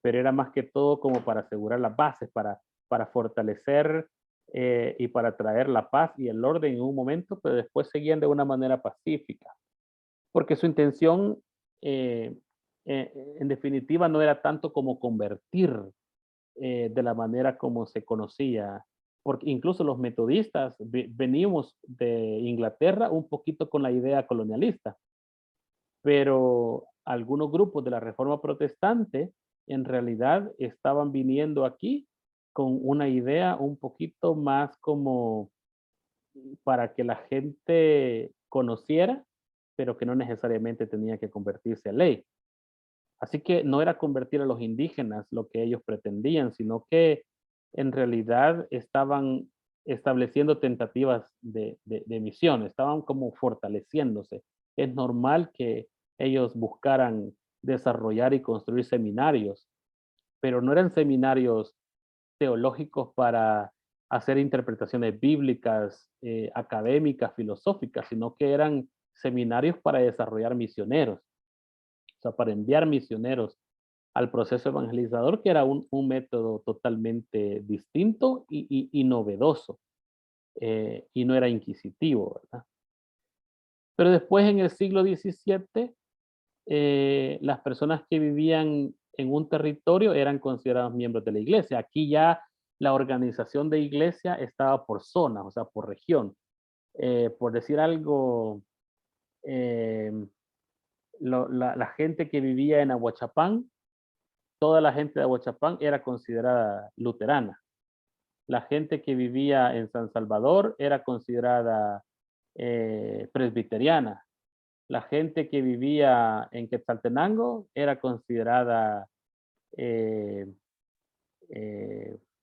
pero era más que todo como para asegurar las bases, para fortalecer y para traer la paz y el orden en un momento, pero después seguían de una manera pacífica, porque su intención en definitiva no era tanto como convertir de la manera como se conocía, porque incluso los metodistas venimos de Inglaterra un poquito con la idea colonialista, pero algunos grupos de la Reforma Protestante en realidad estaban viniendo aquí con una idea un poquito más como para que la gente conociera, pero que no necesariamente tenía que convertirse a ley. Así que no era convertir a los indígenas lo que ellos pretendían, sino que en realidad estaban estableciendo tentativas de misión, estaban como fortaleciéndose. Es normal que ellos buscaran desarrollar y construir seminarios, pero no eran seminarios teológicos para hacer interpretaciones bíblicas, académicas, filosóficas, sino que eran seminarios para desarrollar misioneros, o sea, para enviar misioneros al proceso evangelizador, que era un método totalmente distinto y novedoso, y no era inquisitivo, ¿verdad? Pero después en el siglo XVII, las personas que vivían en un territorio eran considerados miembros de la iglesia. Aquí ya la organización de iglesia estaba por zona, o sea, por región. Por decir algo, la gente que vivía en Ahuachapán, toda la gente de Ahuachapán era considerada luterana. La gente que vivía en San Salvador era considerada presbiteriana. La gente que vivía en Quetzaltenango era considerada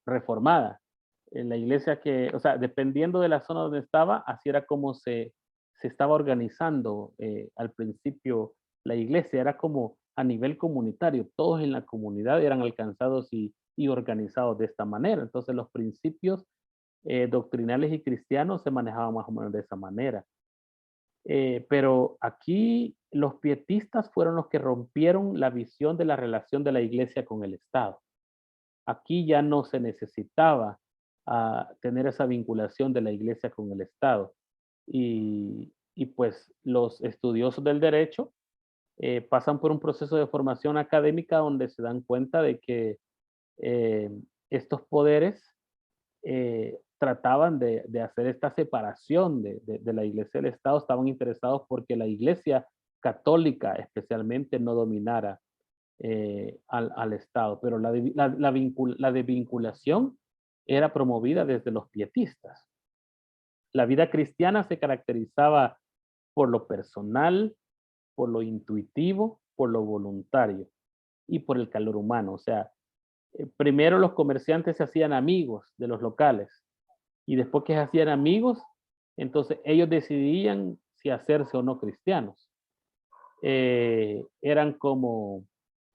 reformada. En la iglesia que, o sea, dependiendo de la zona donde estaba, así era como se estaba organizando al principio la iglesia, era como a nivel comunitario, todos en la comunidad eran alcanzados y organizados de esta manera. Entonces los principios doctrinales y cristianos se manejaban más o menos de esa manera. Pero aquí los pietistas fueron los que rompieron la visión de la relación de la iglesia con el Estado. Aquí ya no se necesitaba tener esa vinculación de la iglesia con el Estado. Y pues los estudiosos del derecho pasan por un proceso de formación académica donde se dan cuenta de que estos poderes trataban de hacer esta separación de la iglesia y del Estado, estaban interesados porque la iglesia católica especialmente no dominara al Estado, pero la desvinculación era promovida desde los pietistas. La vida cristiana se caracterizaba por lo personal, por lo intuitivo, por lo voluntario y por el calor humano. O sea, primero los comerciantes se hacían amigos de los locales y después que se hacían amigos, entonces ellos decidían si hacerse o no cristianos. Eran como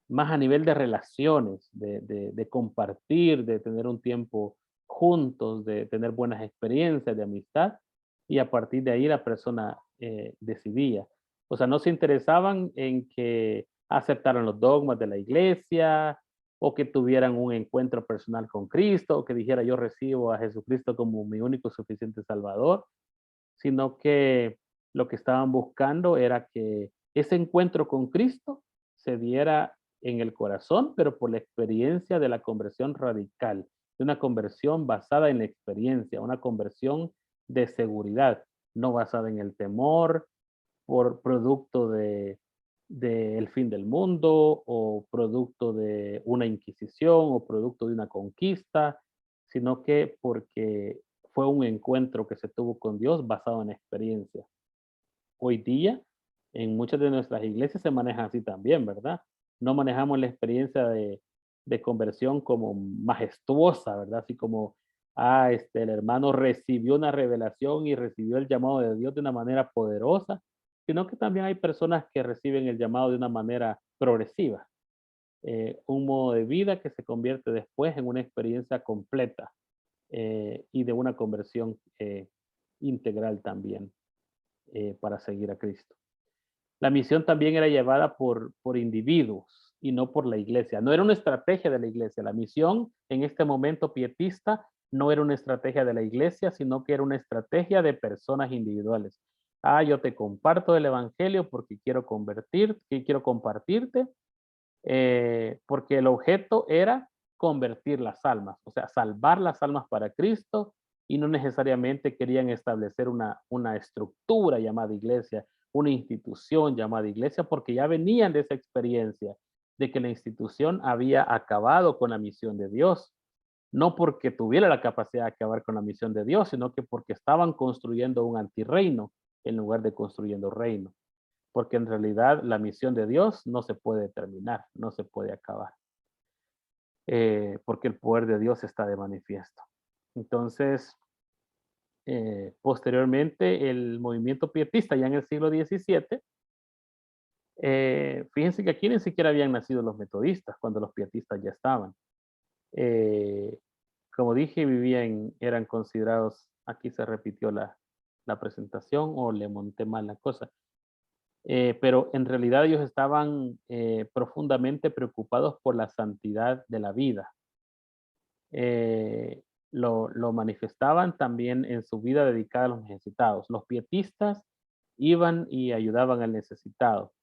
más a nivel de relaciones, de compartir, de tener un tiempo juntos, de tener buenas experiencias, de amistad, y a partir de ahí la persona decidía. O sea, no se interesaban en que aceptaran los dogmas de la iglesia, o que tuvieran un encuentro personal con Cristo, o que dijera yo recibo a Jesucristo como mi único suficiente Salvador, sino que lo que estaban buscando era que ese encuentro con Cristo se diera en el corazón, pero por la experiencia de la conversión radical, de una conversión basada en la experiencia, una conversión de seguridad, no basada en el temor, por producto del fin del mundo o producto de una inquisición o producto de una conquista, sino que porque fue un encuentro que se tuvo con Dios basado en experiencia. Hoy día, en muchas de nuestras iglesias se maneja así también, ¿verdad? No manejamos la experiencia de conversión como majestuosa, ¿verdad? Así como, el hermano recibió una revelación y recibió el llamado de Dios de una manera poderosa, sino que también hay personas que reciben el llamado de una manera progresiva. Un modo de vida que se convierte después en una experiencia completa y de una conversión integral también para seguir a Cristo. La misión también era llevada por individuos y no por la iglesia. No era una estrategia de la iglesia. La misión en este momento pietista no era una estrategia de la iglesia, sino que era una estrategia de personas individuales. Ah, yo te comparto el evangelio porque quiero compartirte, porque el objeto era convertir las almas, o sea, salvar las almas para Cristo, y no necesariamente querían establecer una estructura llamada iglesia, una institución llamada iglesia, porque ya venían de esa experiencia de que la institución había acabado con la misión de Dios. No porque tuviera la capacidad de acabar con la misión de Dios, sino que porque estaban construyendo un antirreino en lugar de construyendo reino. Porque en realidad la misión de Dios no se puede terminar, no se puede acabar. Porque el poder de Dios está de manifiesto. Entonces, posteriormente, el movimiento pietista, ya en el siglo XVII, fíjense que aquí ni siquiera habían nacido los metodistas cuando los pietistas ya estaban. Como dije, eran considerados, aquí se repitió la presentación o le monté mal la cosa, pero en realidad ellos estaban profundamente preocupados por la santidad de la vida. Lo manifestaban también en su vida dedicada a los necesitados. Los pietistas iban y ayudaban al necesitado.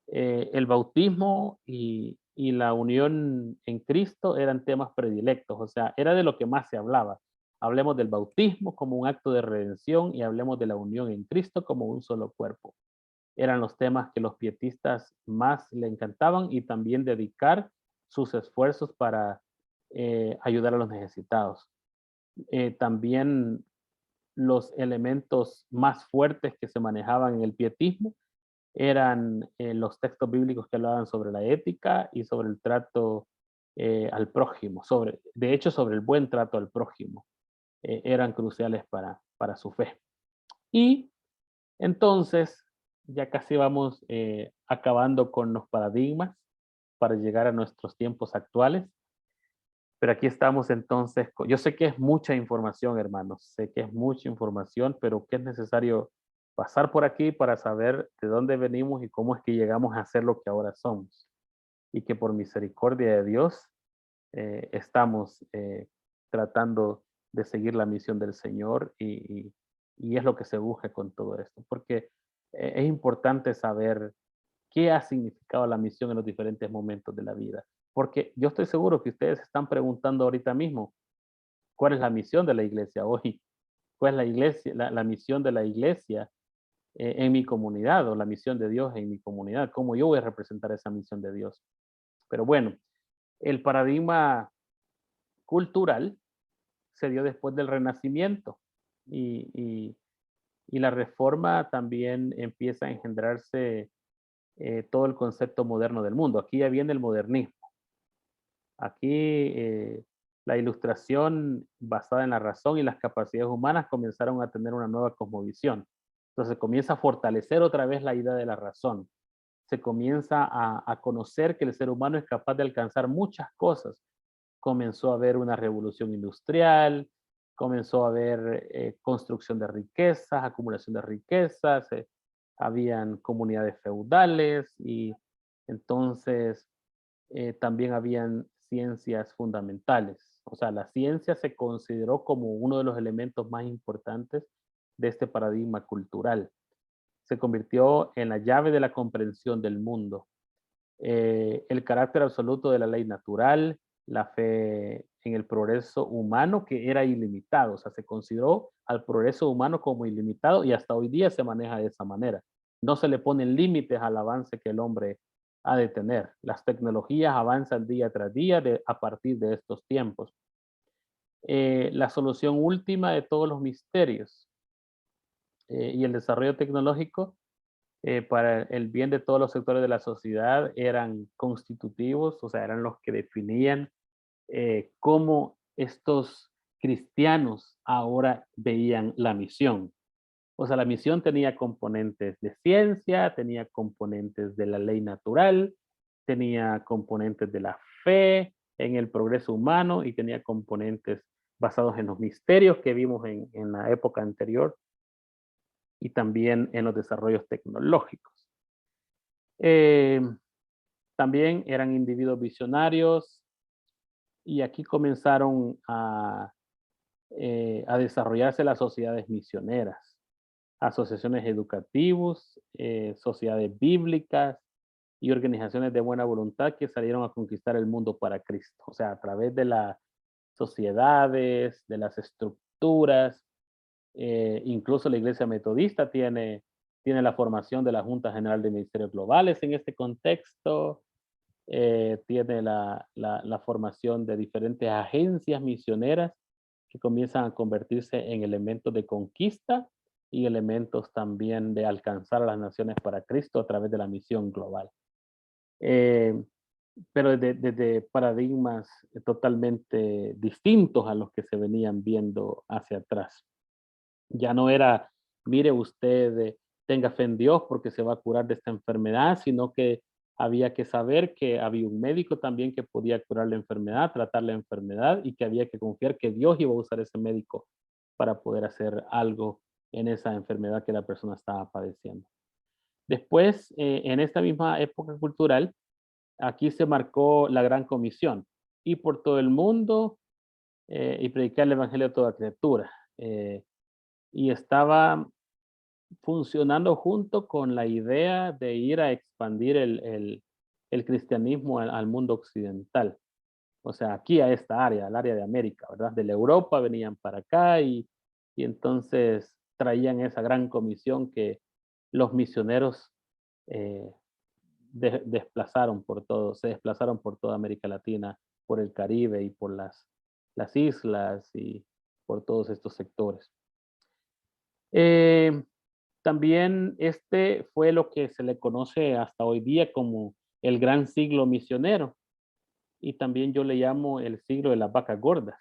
El bautismo y la unión en Cristo eran temas predilectos, o sea, era de lo que más se hablaba. Hablemos del bautismo como un acto de redención y hablemos de la unión en Cristo como un solo cuerpo. Eran los temas que los pietistas más le encantaban, y también dedicar sus esfuerzos para ayudar a los necesitados. También los elementos más fuertes que se manejaban en el pietismo eran los textos bíblicos que hablaban sobre la ética y sobre el trato al prójimo, de hecho sobre el buen trato al prójimo. Eran cruciales para su fe. Y entonces, ya casi vamos acabando con los paradigmas para llegar a nuestros tiempos actuales. Pero aquí estamos entonces, yo sé que es mucha información, hermanos, sé que es mucha información, pero que es necesario pasar por aquí para saber de dónde venimos y cómo es que llegamos a ser lo que ahora somos. Y que por misericordia de Dios estamos tratando de seguir la misión del Señor, y es lo que se busca con todo esto. Porque es importante saber qué ha significado la misión en los diferentes momentos de la vida. Porque yo estoy seguro que ustedes están preguntando ahorita mismo, ¿cuál es la misión de la iglesia hoy? ¿Cuál es la misión de la iglesia en mi comunidad, o la misión de Dios en mi comunidad? ¿Cómo yo voy a representar esa misión de Dios? Pero bueno, el paradigma cultural se dio después del Renacimiento, y la Reforma también empieza a engendrarse todo el concepto moderno del mundo. Aquí ya viene el modernismo. Aquí la ilustración basada en la razón y las capacidades humanas comenzaron a tener una nueva cosmovisión. Entonces comienza a fortalecer otra vez la idea de la razón. Se comienza a conocer que el ser humano es capaz de alcanzar muchas cosas. Comenzó a haber una revolución industrial, comenzó a haber construcción de riquezas, acumulación de riquezas, habían comunidades feudales, y entonces también habían ciencias fundamentales. O sea, la ciencia se consideró como uno de los elementos más importantes de este paradigma cultural. Se convirtió en la llave de la comprensión del mundo. El carácter absoluto de la ley natural, la fe en el progreso humano, que era ilimitado. O sea, se consideró al progreso humano como ilimitado, y hasta hoy día se maneja de esa manera. No se le ponen límites al avance que el hombre ha de tener. Las tecnologías avanzan día tras día a partir de estos tiempos. La solución última de todos los misterios y el desarrollo tecnológico para el bien de todos los sectores de la sociedad eran constitutivos, o sea, eran los que definían cómo estos cristianos ahora veían la misión. O sea, la misión tenía componentes de ciencia, tenía componentes de la ley natural, tenía componentes de la fe en el progreso humano, y tenía componentes basados en los misterios que vimos en la época anterior, y también en los desarrollos tecnológicos. También eran individuos visionarios y aquí comenzaron a desarrollarse las sociedades misioneras, asociaciones educativas, sociedades bíblicas y organizaciones de buena voluntad que salieron a conquistar el mundo para Cristo. O sea, a través de las sociedades, de las estructuras, incluso la Iglesia Metodista tiene la formación de la Junta General de Ministerios Globales en este contexto, tiene la formación de diferentes agencias misioneras que comienzan a convertirse en elementos de conquista y elementos también de alcanzar a las naciones para Cristo a través de la misión global. Pero desde paradigmas totalmente distintos a los que se venían viendo hacia atrás. Ya no era, mire usted, tenga fe en Dios porque se va a curar de esta enfermedad, sino que había que saber que había un médico también que podía curar la enfermedad, tratar la enfermedad y que había que confiar que Dios iba a usar ese médico para poder hacer algo en esa enfermedad que la persona estaba padeciendo. Después, en esta misma época cultural, aquí se marcó la Gran Comisión, ir por todo el mundo y predicar el Evangelio a toda criatura. Y estaba funcionando junto con la idea de ir a expandir el cristianismo al mundo occidental. O sea, aquí a esta área, al área de América, ¿verdad? De la Europa venían para acá y entonces traían esa gran comisión que los misioneros se desplazaron por toda América Latina, por el Caribe y por las islas y por todos estos sectores. También este fue lo que se le conoce hasta hoy día como el gran siglo misionero. Y también yo le llamo el siglo de las vacas gordas.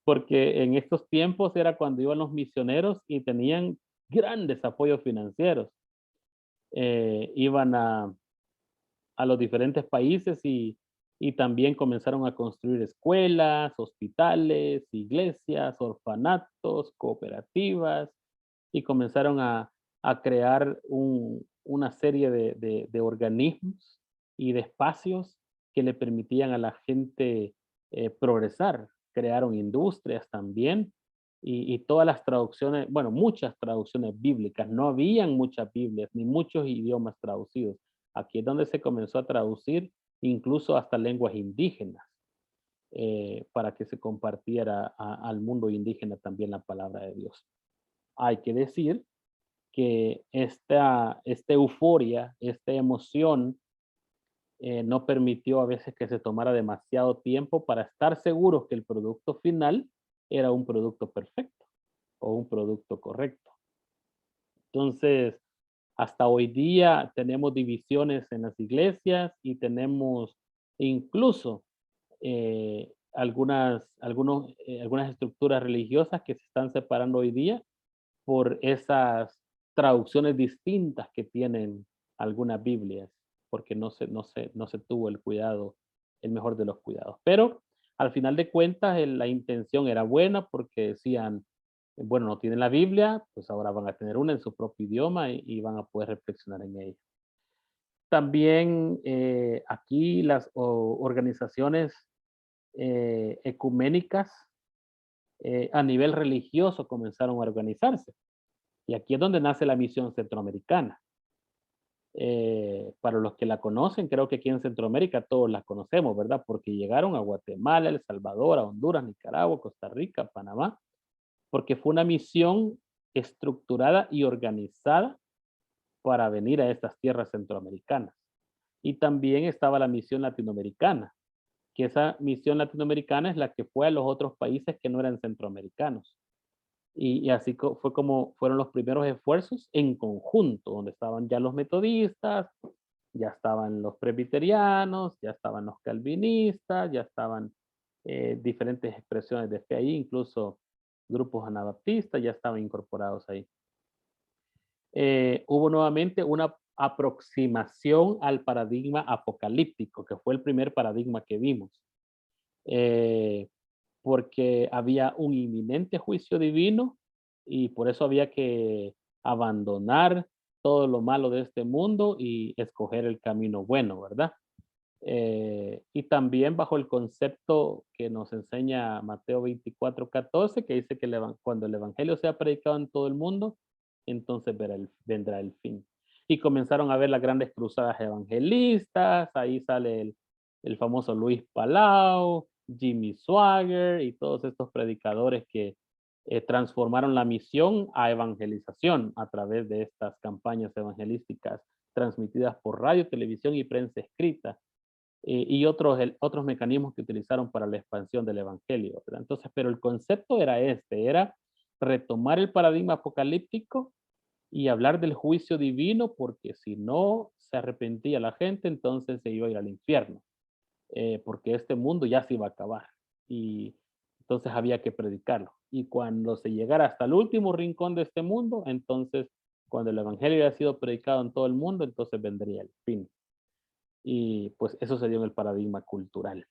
Porque en estos tiempos era cuando iban los misioneros y tenían grandes apoyos financieros. Iban a los diferentes países y también comenzaron a construir escuelas, hospitales, iglesias, orfanatos, cooperativas, y comenzaron a crear una serie de organismos y de espacios que le permitían a la gente progresar. Crearon industrias también y todas las traducciones, bueno, muchas traducciones bíblicas. No habían muchas Biblias ni muchos idiomas traducidos. Aquí es donde se comenzó a traducir incluso hasta lenguas indígenas para que se compartiera al mundo indígena también la palabra de Dios. Hay que decir que esta euforia, esta emoción, no permitió a veces que se tomara demasiado tiempo para estar seguros que el producto final era un producto perfecto o un producto correcto. Entonces, hasta hoy día tenemos divisiones en las iglesias y tenemos incluso algunas estructuras religiosas que se están separando hoy día por esas traducciones distintas que tienen algunas Biblias, porque no se tuvo el cuidado, el mejor de los cuidados. Pero al final de cuentas la intención era buena porque decían, bueno, no tienen la Biblia, pues ahora van a tener una en su propio idioma y van a poder reflexionar en ella. También aquí las organizaciones ecuménicas a nivel religioso comenzaron a organizarse. Y aquí es donde nace la misión centroamericana. Para los que la conocen, creo que aquí en Centroamérica todos la conocemos, ¿verdad? Porque llegaron a Guatemala, El Salvador, a Honduras, Nicaragua, Costa Rica, Panamá, porque fue una misión estructurada y organizada para venir a estas tierras centroamericanas. Y también estaba la misión latinoamericana, que esa misión latinoamericana es la que fue a los otros países que no eran centroamericanos. Y así fue como fueron los primeros esfuerzos en conjunto, donde estaban ya los metodistas, ya estaban los presbiterianos, ya estaban los calvinistas, ya estaban diferentes expresiones de fe ahí, incluso grupos anabaptistas ya estaban incorporados ahí. Hubo nuevamente una aproximación al paradigma apocalíptico, que fue el primer paradigma que vimos. Porque había un inminente juicio divino y por eso había que abandonar todo lo malo de este mundo y escoger el camino bueno, ¿verdad? Y también bajo el concepto que nos enseña Mateo 24:14, que dice que cuando el evangelio sea predicado en todo el mundo, entonces vendrá el fin. Y comenzaron a ver las grandes cruzadas evangelistas, ahí sale el famoso Luis Palau, Jimmy Swagger y todos estos predicadores que transformaron la misión a evangelización a través de estas campañas evangelísticas transmitidas por radio, televisión y prensa escrita. Y otros mecanismos que utilizaron para la expansión del evangelio, ¿verdad? Entonces, pero el concepto era era retomar el paradigma apocalíptico y hablar del juicio divino, porque si no se arrepentía la gente, entonces se iba a ir al infierno, porque este mundo ya se iba a acabar, y entonces había que predicarlo. Y cuando se llegara hasta el último rincón de este mundo, entonces, cuando el evangelio haya sido predicado en todo el mundo, entonces vendría el fin. Y pues eso se dio en el paradigma cultural.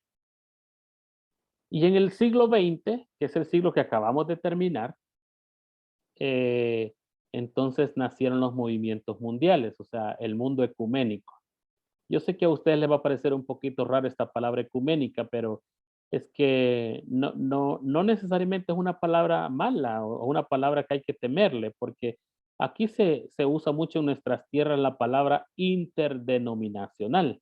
Y en el siglo XX, que es el siglo que acabamos de terminar, entonces nacieron los movimientos mundiales, o sea, el mundo ecuménico. Yo sé que a ustedes les va a parecer un poquito raro esta palabra ecuménica, pero es que no necesariamente es una palabra mala o una palabra que hay que temerle, porque aquí se usa mucho en nuestras tierras la palabra interdenominacional.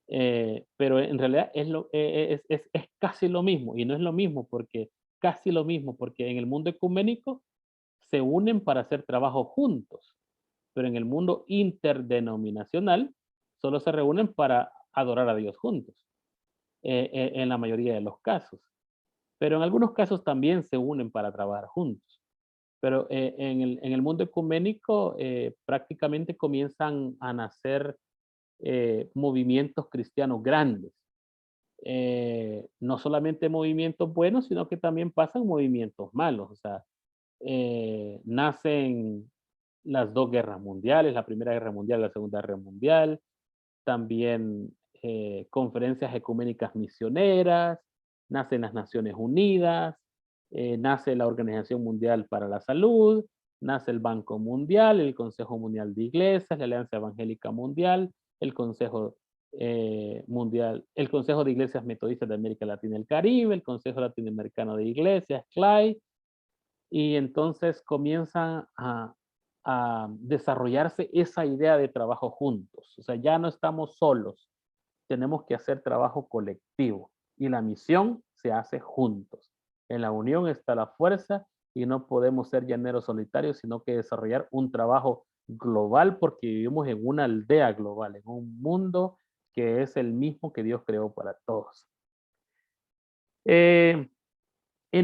Pero en realidad es casi lo mismo, y no es lo mismo porque casi lo mismo, porque en el mundo ecuménico se unen para hacer trabajo juntos, pero en el mundo interdenominacional solo se reúnen para adorar a Dios juntos, en la mayoría de los casos. Pero en algunos casos también se unen para trabajar juntos. Pero en el mundo ecuménico prácticamente comienzan a nacer movimientos cristianos grandes. No solamente movimientos buenos, sino que también pasan movimientos malos. O sea, nacen las dos guerras mundiales, la Primera Guerra Mundial, la Segunda Guerra Mundial, también conferencias ecuménicas misioneras, nacen las Naciones Unidas, nace la Organización Mundial para la Salud, nace el Banco Mundial, el Consejo Mundial de Iglesias, la Alianza Evangélica Mundial, el Consejo Mundial, el Consejo de Iglesias Metodistas de América Latina y el Caribe, el Consejo Latinoamericano de Iglesias, CLAI, y entonces comienzan a desarrollarse esa idea de trabajo juntos. O sea, ya no estamos solos, tenemos que hacer trabajo colectivo y la misión se hace juntos. En la unión está la fuerza y no podemos ser llaneros solitarios, sino que desarrollar un trabajo global porque vivimos en una aldea global, en un mundo que es el mismo que Dios creó para todos. En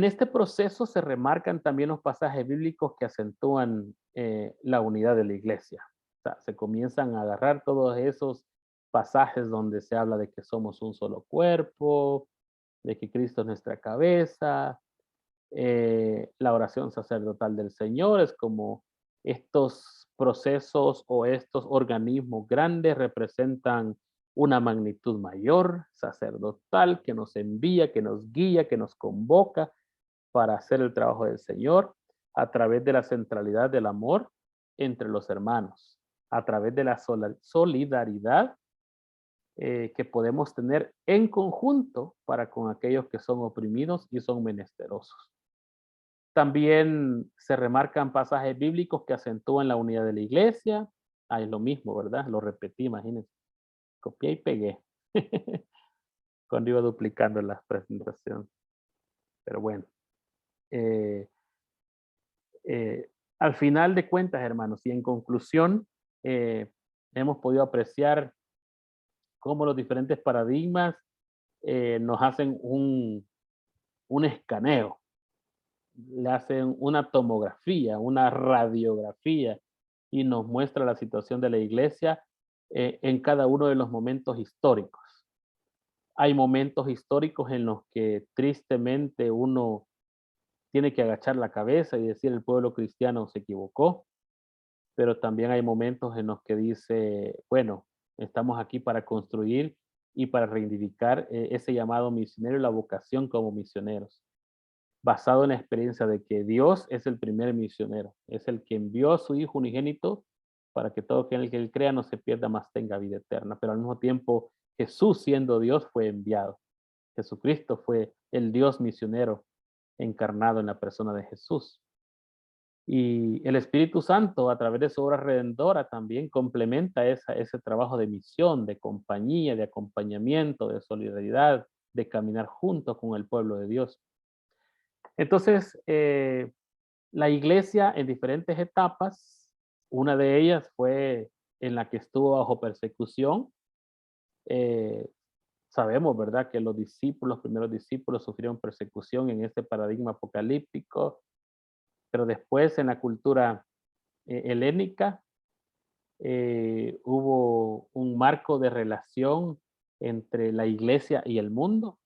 este proceso se remarcan también los pasajes bíblicos que acentúan la unidad de la iglesia. O sea, se comienzan a agarrar todos esos pasajes donde se habla de que somos un solo cuerpo, de que Cristo es nuestra cabeza, la oración sacerdotal del Señor, es como estos procesos o estos organismos grandes representan una magnitud mayor, sacerdotal, que nos envía, que nos guía, que nos convoca para hacer el trabajo del Señor a través de la centralidad del amor entre los hermanos, a través de la solidaridad que podemos tener en conjunto para con aquellos que son oprimidos y son menesterosos. También se remarcan pasajes bíblicos que acentúan la unidad de la iglesia. Ah, es lo mismo, ¿verdad? Lo repetí, imagínense. Copié y pegué. Cuando iba duplicando la presentación. Pero bueno. Al final de cuentas, hermanos, y en conclusión, hemos podido apreciar cómo los diferentes paradigmas nos hacen un escaneo, le hacen una tomografía, una radiografía y nos muestra la situación de la iglesia en cada uno de los momentos históricos. Hay momentos históricos en los que tristemente uno tiene que agachar la cabeza y decir el pueblo cristiano se equivocó, pero también hay momentos en los que dice, bueno, estamos aquí para construir y para reivindicar ese llamado misionero y la vocación como misioneros. basado en la experiencia de que Dios es el primer misionero, es el que envió a su Hijo unigénito para que todo aquel que él crea no se pierda, más tenga vida eterna. Pero al mismo tiempo, Jesús, siendo Dios, fue enviado. Jesucristo fue el Dios misionero encarnado en la persona de Jesús. Y el Espíritu Santo, a través de su obra redentora, también complementa ese trabajo de misión, de compañía, de acompañamiento, de solidaridad, de caminar junto con el pueblo de Dios. Entonces, la iglesia en diferentes etapas, una de ellas fue en la que estuvo bajo persecución. Sabemos, ¿verdad?, que los primeros discípulos sufrieron persecución en este paradigma apocalíptico, pero después en la cultura helénica hubo un marco de relación entre la iglesia y el mundo.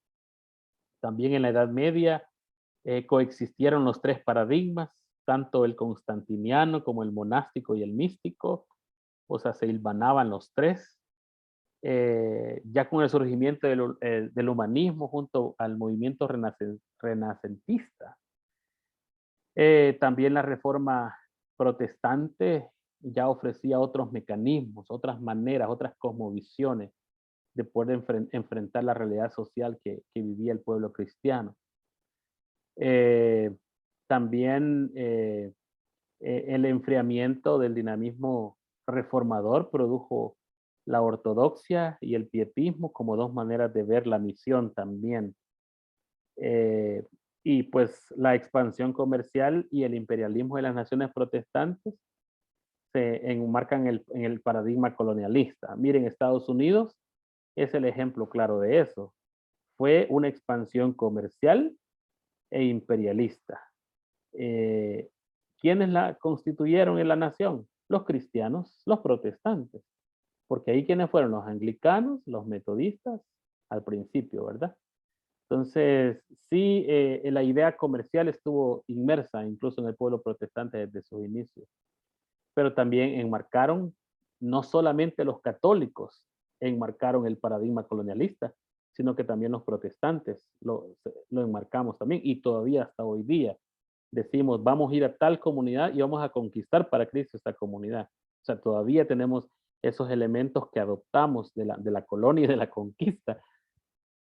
También en la Edad Media coexistieron los tres paradigmas, tanto el constantiniano como el monástico y el místico, o sea, se hilvanaban los tres. Ya con el surgimiento del humanismo junto al movimiento renacentista. También la reforma protestante ya ofrecía otros mecanismos, otras maneras, otras cosmovisiones de poder enfrentar la realidad social que vivía el pueblo cristiano. También el enfriamiento del dinamismo reformador produjo la ortodoxia y el pietismo como dos maneras de ver la misión también. Y pues la expansión comercial y el imperialismo de las naciones protestantes se enmarcan en el paradigma colonialista. Miren, Estados Unidos es el ejemplo claro de eso. Fue una expansión comercial e imperialista. ¿Quiénes la constituyeron en la nación? Los cristianos, los protestantes. Porque ahí quienes fueron los anglicanos, los metodistas, al principio, ¿verdad? Entonces, sí, la idea comercial estuvo inmersa incluso en el pueblo protestante desde sus inicios, pero también enmarcaron, no solamente los católicos enmarcaron el paradigma colonialista, sino que también los protestantes lo enmarcamos también, y todavía hasta hoy día decimos, vamos a ir a tal comunidad y vamos a conquistar para Cristo esta comunidad. O sea, todavía tenemos esos elementos que adoptamos de la colonia y de la conquista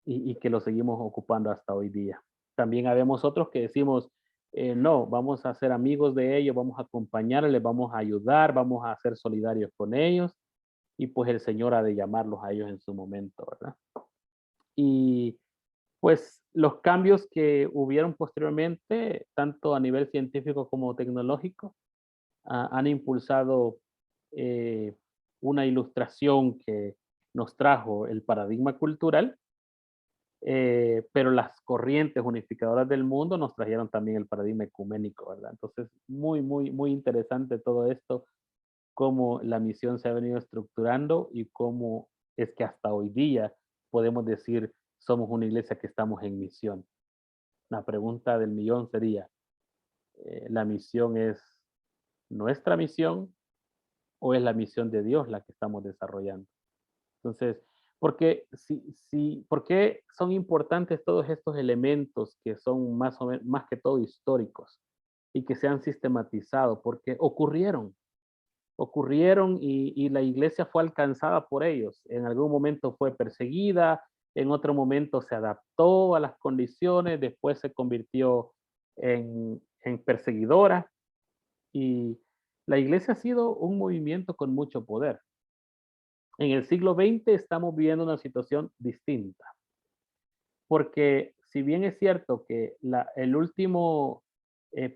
y que lo seguimos ocupando hasta hoy día. También habemos otros que decimos, no, vamos a ser amigos de ellos, vamos a acompañarles, vamos a ayudar, vamos a ser solidarios con ellos, y pues el Señor ha de llamarlos a ellos en su momento, ¿verdad? Y pues los cambios que hubieron posteriormente, tanto a nivel científico como tecnológico, han impulsado una ilustración que nos trajo el paradigma cultural, pero las corrientes unificadoras del mundo nos trajeron también el paradigma ecuménico, ¿verdad? Entonces, muy interesante todo esto, cómo la misión se ha venido estructurando y cómo es que hasta hoy día podemos decir somos una iglesia que estamos en misión. La pregunta del millón sería, ¿la misión es nuestra misión o es la misión de Dios la que estamos desarrollando? Entonces, ¿por qué son importantes todos estos elementos que son más que todo históricos y que se han sistematizado? Porque ocurrieron y la iglesia fue alcanzada por ellos. En algún momento fue perseguida, en otro momento se adaptó a las condiciones, después se convirtió en perseguidora, y la iglesia ha sido un movimiento con mucho poder. En el siglo XX estamos viviendo una situación distinta, porque si bien es cierto que el último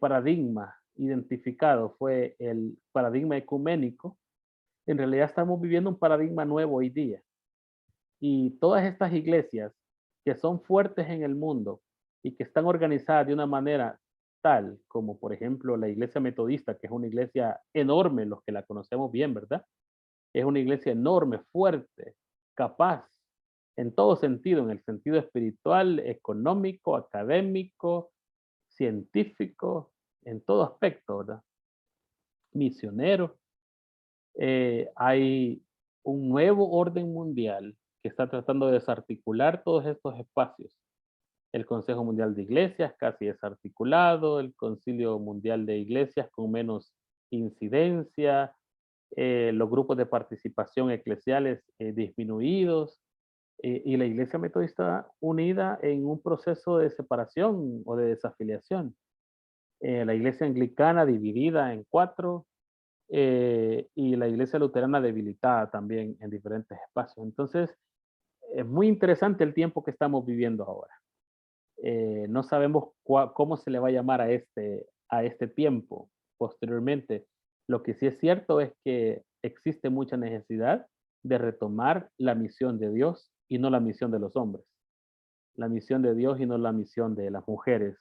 paradigma identificado fue el paradigma ecuménico, en realidad estamos viviendo un paradigma nuevo hoy día. Y todas estas iglesias que son fuertes en el mundo y que están organizadas de una manera tal como, por ejemplo, la iglesia metodista, que es una iglesia enorme, los que la conocemos bien, ¿verdad? Es una iglesia enorme, fuerte, capaz, en todo sentido, en el sentido espiritual, económico, académico, científico, en todo aspecto, ¿verdad? Misionero. Hay un nuevo orden mundial que está tratando de desarticular todos estos espacios. el Consejo Mundial de Iglesias casi desarticulado, el Concilio Mundial de Iglesias con menos incidencia, los grupos de participación eclesiales disminuidos, y la Iglesia Metodista unida en un proceso de separación o de desafiliación. La Iglesia Anglicana dividida en 4, y la Iglesia Luterana debilitada también en diferentes espacios. Entonces, es muy interesante el tiempo que estamos viviendo ahora. No sabemos cómo se le va a llamar a este tiempo posteriormente. Lo que sí es cierto es que existe mucha necesidad de retomar la misión de Dios y no la misión de los hombres. La misión de Dios y no la misión de las mujeres.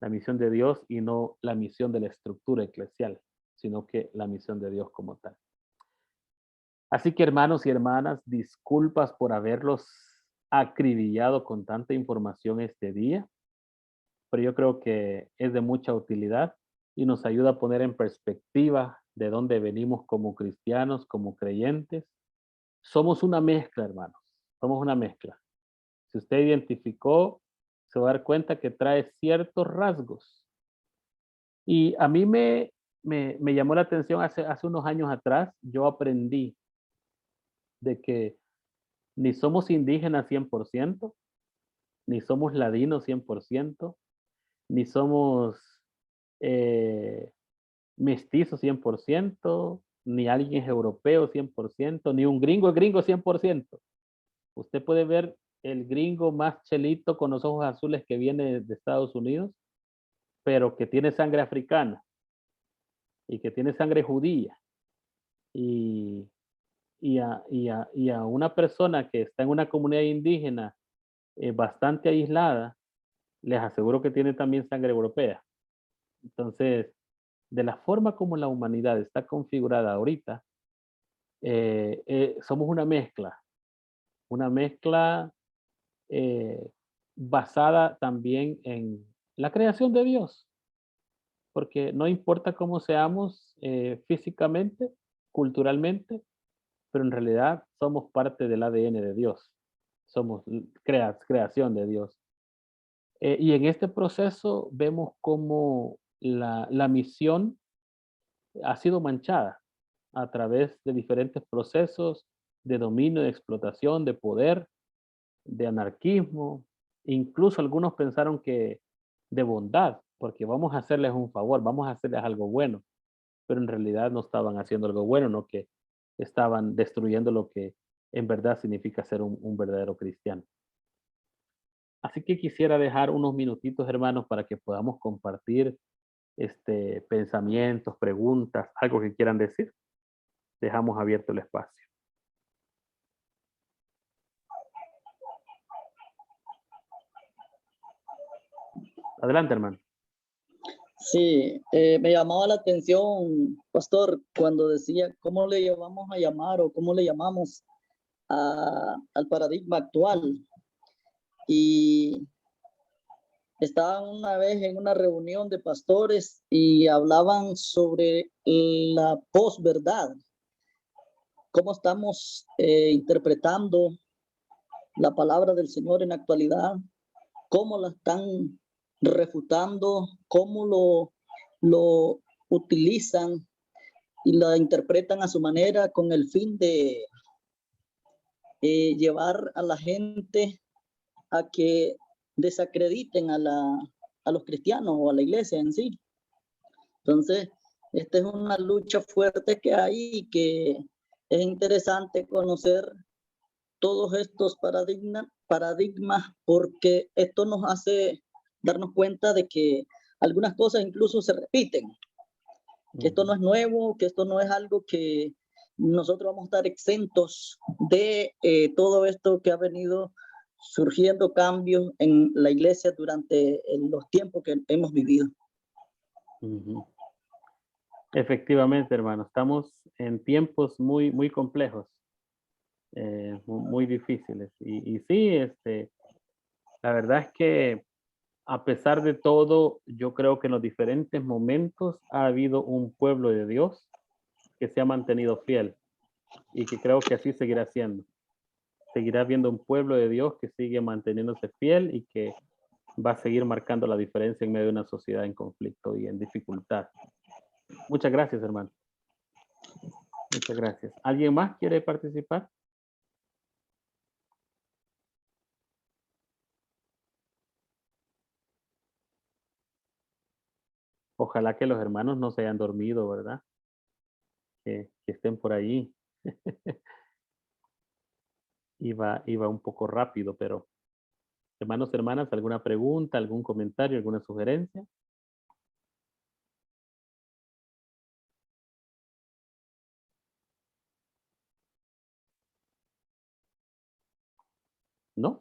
La misión de Dios y no la misión de la estructura eclesial, sino que la misión de Dios como tal. Así que, hermanos y hermanas, disculpas por haberlos acribillado con tanta información este día, pero yo creo que es de mucha utilidad y nos ayuda a poner en perspectiva de dónde venimos como cristianos, como creyentes. Somos una mezcla, hermanos, somos una mezcla. Si usted identificó, se va a dar cuenta que trae ciertos rasgos. Y a mí me llamó la atención hace unos años atrás, yo aprendí de que ni somos indígenas 100%, ni somos ladinos 100%, ni somos mestizos 100%, ni alguien es europeo 100%, ni un gringo es gringo 100%. Usted puede ver el gringo más chelito con los ojos azules que viene de Estados Unidos, pero que tiene sangre africana y que tiene sangre judía. Y a una persona que está en una comunidad indígena bastante aislada, les aseguro que tiene también sangre europea. Entonces, de la forma como la humanidad está configurada ahorita, somos una mezcla basada también en la creación de Dios, porque no importa cómo seamos físicamente, culturalmente, pero en realidad somos parte del ADN de Dios, somos creación de Dios. Y en este proceso vemos cómo la misión ha sido manchada a través de diferentes procesos de dominio, de explotación, de poder, de anarquismo. Incluso algunos pensaron que de bondad, porque vamos a hacerles un favor, vamos a hacerles algo bueno, pero en realidad no estaban haciendo algo bueno, no que estaban destruyendo lo que en verdad significa ser un verdadero cristiano. Así que quisiera dejar unos minutitos, hermanos, para que podamos compartir pensamientos, preguntas, algo que quieran decir. Dejamos abierto el espacio. Adelante, hermano. Sí, me llamaba la atención, pastor, cuando decía cómo le vamos a llamar o cómo le llamamos al paradigma actual. Y estaba una vez en una reunión de pastores y hablaban sobre la posverdad, cómo estamos interpretando la palabra del Señor en la actualidad, cómo la están refutando, cómo lo utilizan y la interpretan a su manera con el fin de llevar a la gente a que desacrediten a los cristianos o a la iglesia en sí. Entonces, esta es una lucha fuerte que hay y que es interesante conocer todos estos paradigmas porque esto nos hace darnos cuenta de que algunas cosas incluso se repiten, que esto no es nuevo, que esto no es algo que nosotros vamos a estar exentos de todo esto que ha venido surgiendo cambios en la iglesia durante los tiempos que hemos vivido. Efectivamente, hermano, estamos en tiempos muy, muy complejos, muy difíciles. Y sí, la verdad es que a pesar de todo, yo creo que en los diferentes momentos ha habido un pueblo de Dios que se ha mantenido fiel y que creo que así seguirá siendo. Seguirá habiendo un pueblo de Dios que sigue manteniéndose fiel y que va a seguir marcando la diferencia en medio de una sociedad en conflicto y en dificultad. Muchas gracias, hermano. Muchas gracias. ¿Alguien más quiere participar? Ojalá que los hermanos no se hayan dormido, ¿verdad? Que estén por ahí. Iba un poco rápido, pero hermanos, hermanas, ¿alguna pregunta, algún comentario, alguna sugerencia? ¿No?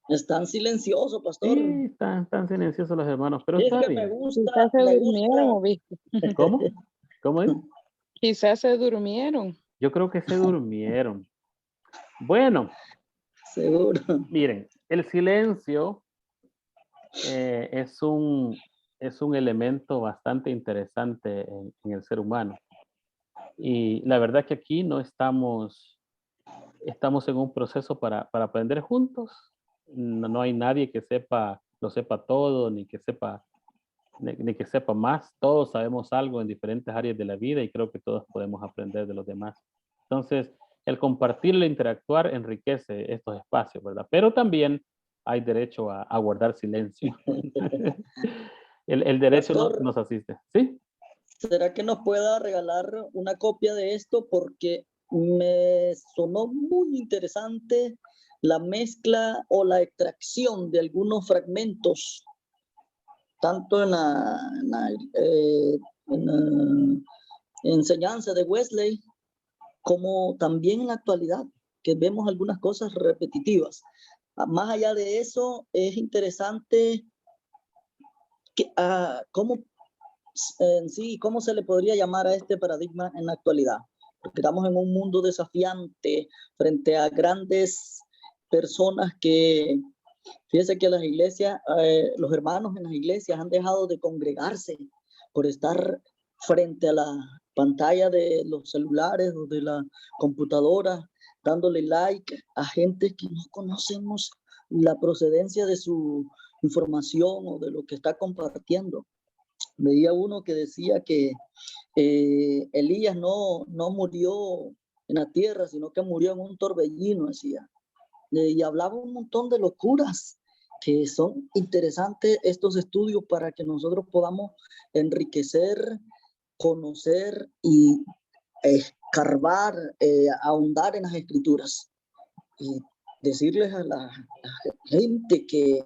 Están silenciosos, pastor. Sí, están silenciosos los hermanos, pero Es está que me bien. gusta, Quizás se me durmieron, gusta. obispo. ¿Cómo? ¿Cómo es? Quizás se durmieron. Yo creo que se durmieron. Bueno, Seguro. miren, el silencio es un elemento bastante interesante en el ser humano. Y la verdad que aquí no estamos en un proceso para aprender juntos. No hay nadie que lo sepa todo, ni que sepa más. Todos sabemos algo en diferentes áreas de la vida y creo que todos podemos aprender de los demás. Entonces, el compartir, el interactuar enriquece estos espacios, ¿verdad? Pero también hay derecho a guardar silencio. El derecho Pastor, nos asiste. ¿Sí? ¿será que nos pueda regalar una copia de esto? Porque me sonó muy interesante la mezcla o la extracción de algunos fragmentos, tanto en la enseñanza de Wesley, como también en la actualidad, que vemos algunas cosas repetitivas. Más allá de eso, es interesante cómo en sí, ¿cómo se le podría llamar a este paradigma en la actualidad? Porque estamos en un mundo desafiante frente a grandes personas que, fíjese que las iglesias, los hermanos en las iglesias han dejado de congregarse por estar frente a la pantalla de los celulares o de la computadora, dándole like a gente que no conocemos la procedencia de su información o de lo que está compartiendo. Veía uno que decía que Elías no murió en la tierra, sino que murió en un torbellino, decía. Y hablaba un montón de locuras que son interesantes estos estudios para que nosotros podamos enriquecer, conocer y escarbar, ahondar en las escrituras. Y decirles a la gente que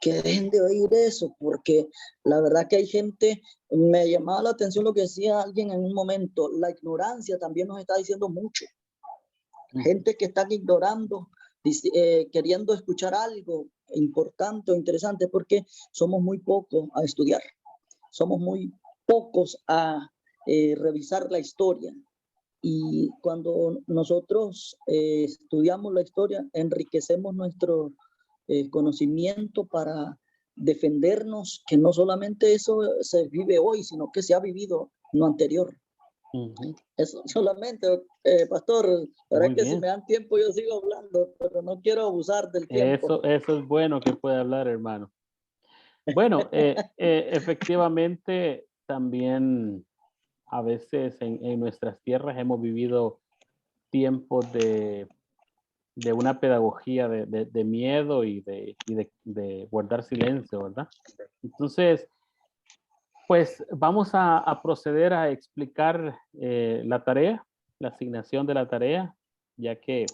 dejen de oír eso, porque la verdad que hay gente, me llamaba la atención lo que decía alguien en un momento, la ignorancia también nos está diciendo mucho. Gente que están ignorando, queriendo escuchar algo importante o interesante, porque somos muy pocos a estudiar, somos muy pocos a revisar la historia. Y cuando nosotros estudiamos la historia, enriquecemos nuestro conocimiento para defendernos, que no solamente eso se vive hoy, sino que se ha vivido en lo anterior. Eso solamente, pastor, para que si me dan tiempo yo sigo hablando, pero no quiero abusar del tiempo. Eso es bueno que pueda hablar, hermano. Bueno, efectivamente, también a veces en nuestras tierras hemos vivido tiempos de una pedagogía de miedo y de guardar silencio, ¿verdad? Entonces, pues vamos a proceder a explicar la tarea, la asignación de la tarea, ya que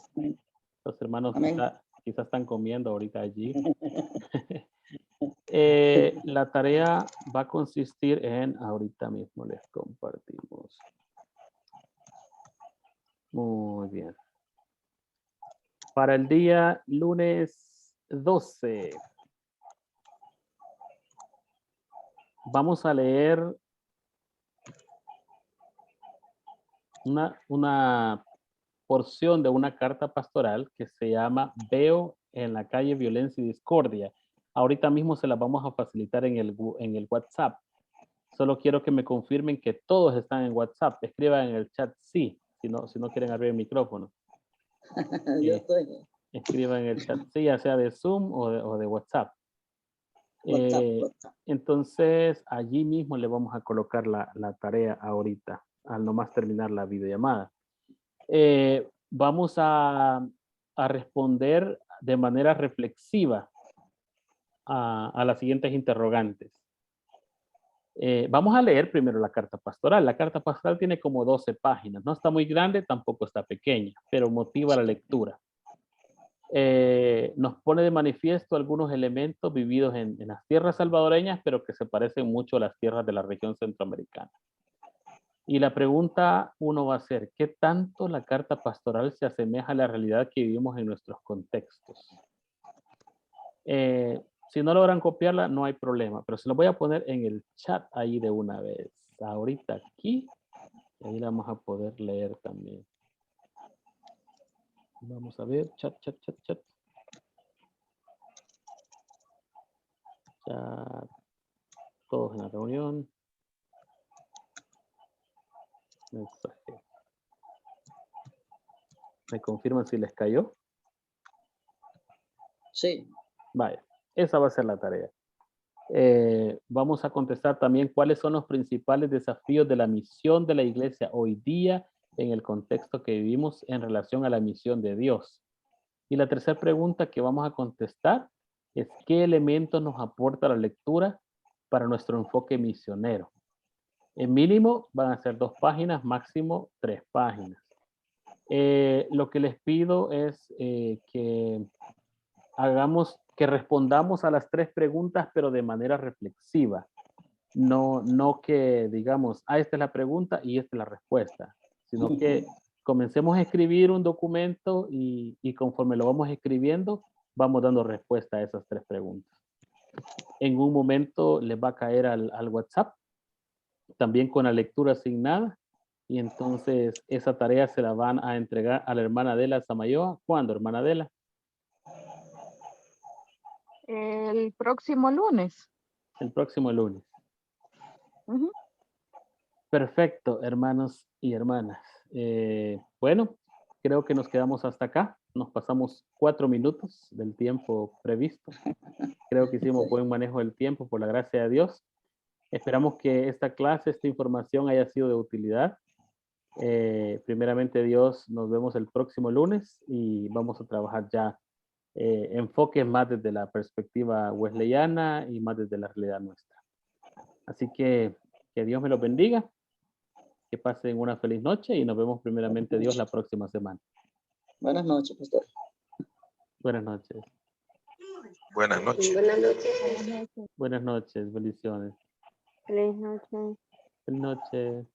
los hermanos quizás están comiendo ahorita allí. La tarea va a consistir en, ahorita mismo les compartimos. Muy bien. Para el día lunes 12, vamos a leer una porción de una carta pastoral que se llama Veo en la calle violencia y discordia. Ahorita mismo se la vamos a facilitar en el WhatsApp. Solo quiero que me confirmen que todos están en WhatsApp. Escriban en el chat sí, si no quieren abrir el micrófono. Yo estoy. Escriban en el chat, sí, ya sea de Zoom o de WhatsApp. Entonces, allí mismo le vamos a colocar la tarea ahorita, al nomás terminar la videollamada. Vamos a responder de manera reflexiva a las siguientes interrogantes. Vamos a leer primero la carta pastoral. La carta pastoral tiene como 12 páginas. No está muy grande, tampoco está pequeña, pero motiva la lectura. Nos pone de manifiesto algunos elementos vividos en las tierras salvadoreñas, pero que se parecen mucho a las tierras de la región centroamericana. Y la pregunta uno va a ser, ¿qué tanto la carta pastoral se asemeja a la realidad que vivimos en nuestros contextos? Si no logran copiarla, no hay problema, pero se lo voy a poner en el chat ahí de una vez. Ahorita aquí, y ahí la vamos a poder leer también. Vamos a ver, chat. Chat. Todos en la reunión. Mensaje. ¿Me confirman si les cayó? Sí. Vaya, esa va a ser la tarea. Vamos a contestar también cuáles son los principales desafíos de la misión de la iglesia hoy día en el contexto que vivimos en relación a la misión de Dios. Y la tercera pregunta que vamos a contestar es ¿qué elementos nos aporta la lectura para nuestro enfoque misionero? En mínimo van a ser 2 páginas, máximo 3 páginas. Lo que les pido es que respondamos a las 3 preguntas, pero de manera reflexiva. No que digamos, esta es la pregunta y esta es la respuesta, sino que comencemos a escribir un documento y conforme lo vamos escribiendo, vamos dando respuesta a esas 3 preguntas. En un momento les va a caer al WhatsApp, también con la lectura asignada, y entonces esa tarea se la van a entregar a la hermana Adela Samayoa. ¿Cuándo, hermana Adela? El próximo lunes. El próximo lunes. Perfecto, hermanos y hermanas. Bueno, creo que nos quedamos hasta acá. Nos pasamos 4 minutos del tiempo previsto. Creo que hicimos buen manejo del tiempo, por la gracia de Dios. Esperamos que esta clase, esta información haya sido de utilidad. Primeramente Dios, nos vemos el próximo lunes y vamos a trabajar ya enfoques más desde la perspectiva wesleyana y más desde la realidad nuestra. Así que Dios me los bendiga, que pasen una feliz noche y nos vemos primeramente Dios la próxima semana. Buenas noches, pastor. Buenas noches. Buenas noches. Buenas noches. Buenas noches, bendiciones. Feliz noche. Feliz noche.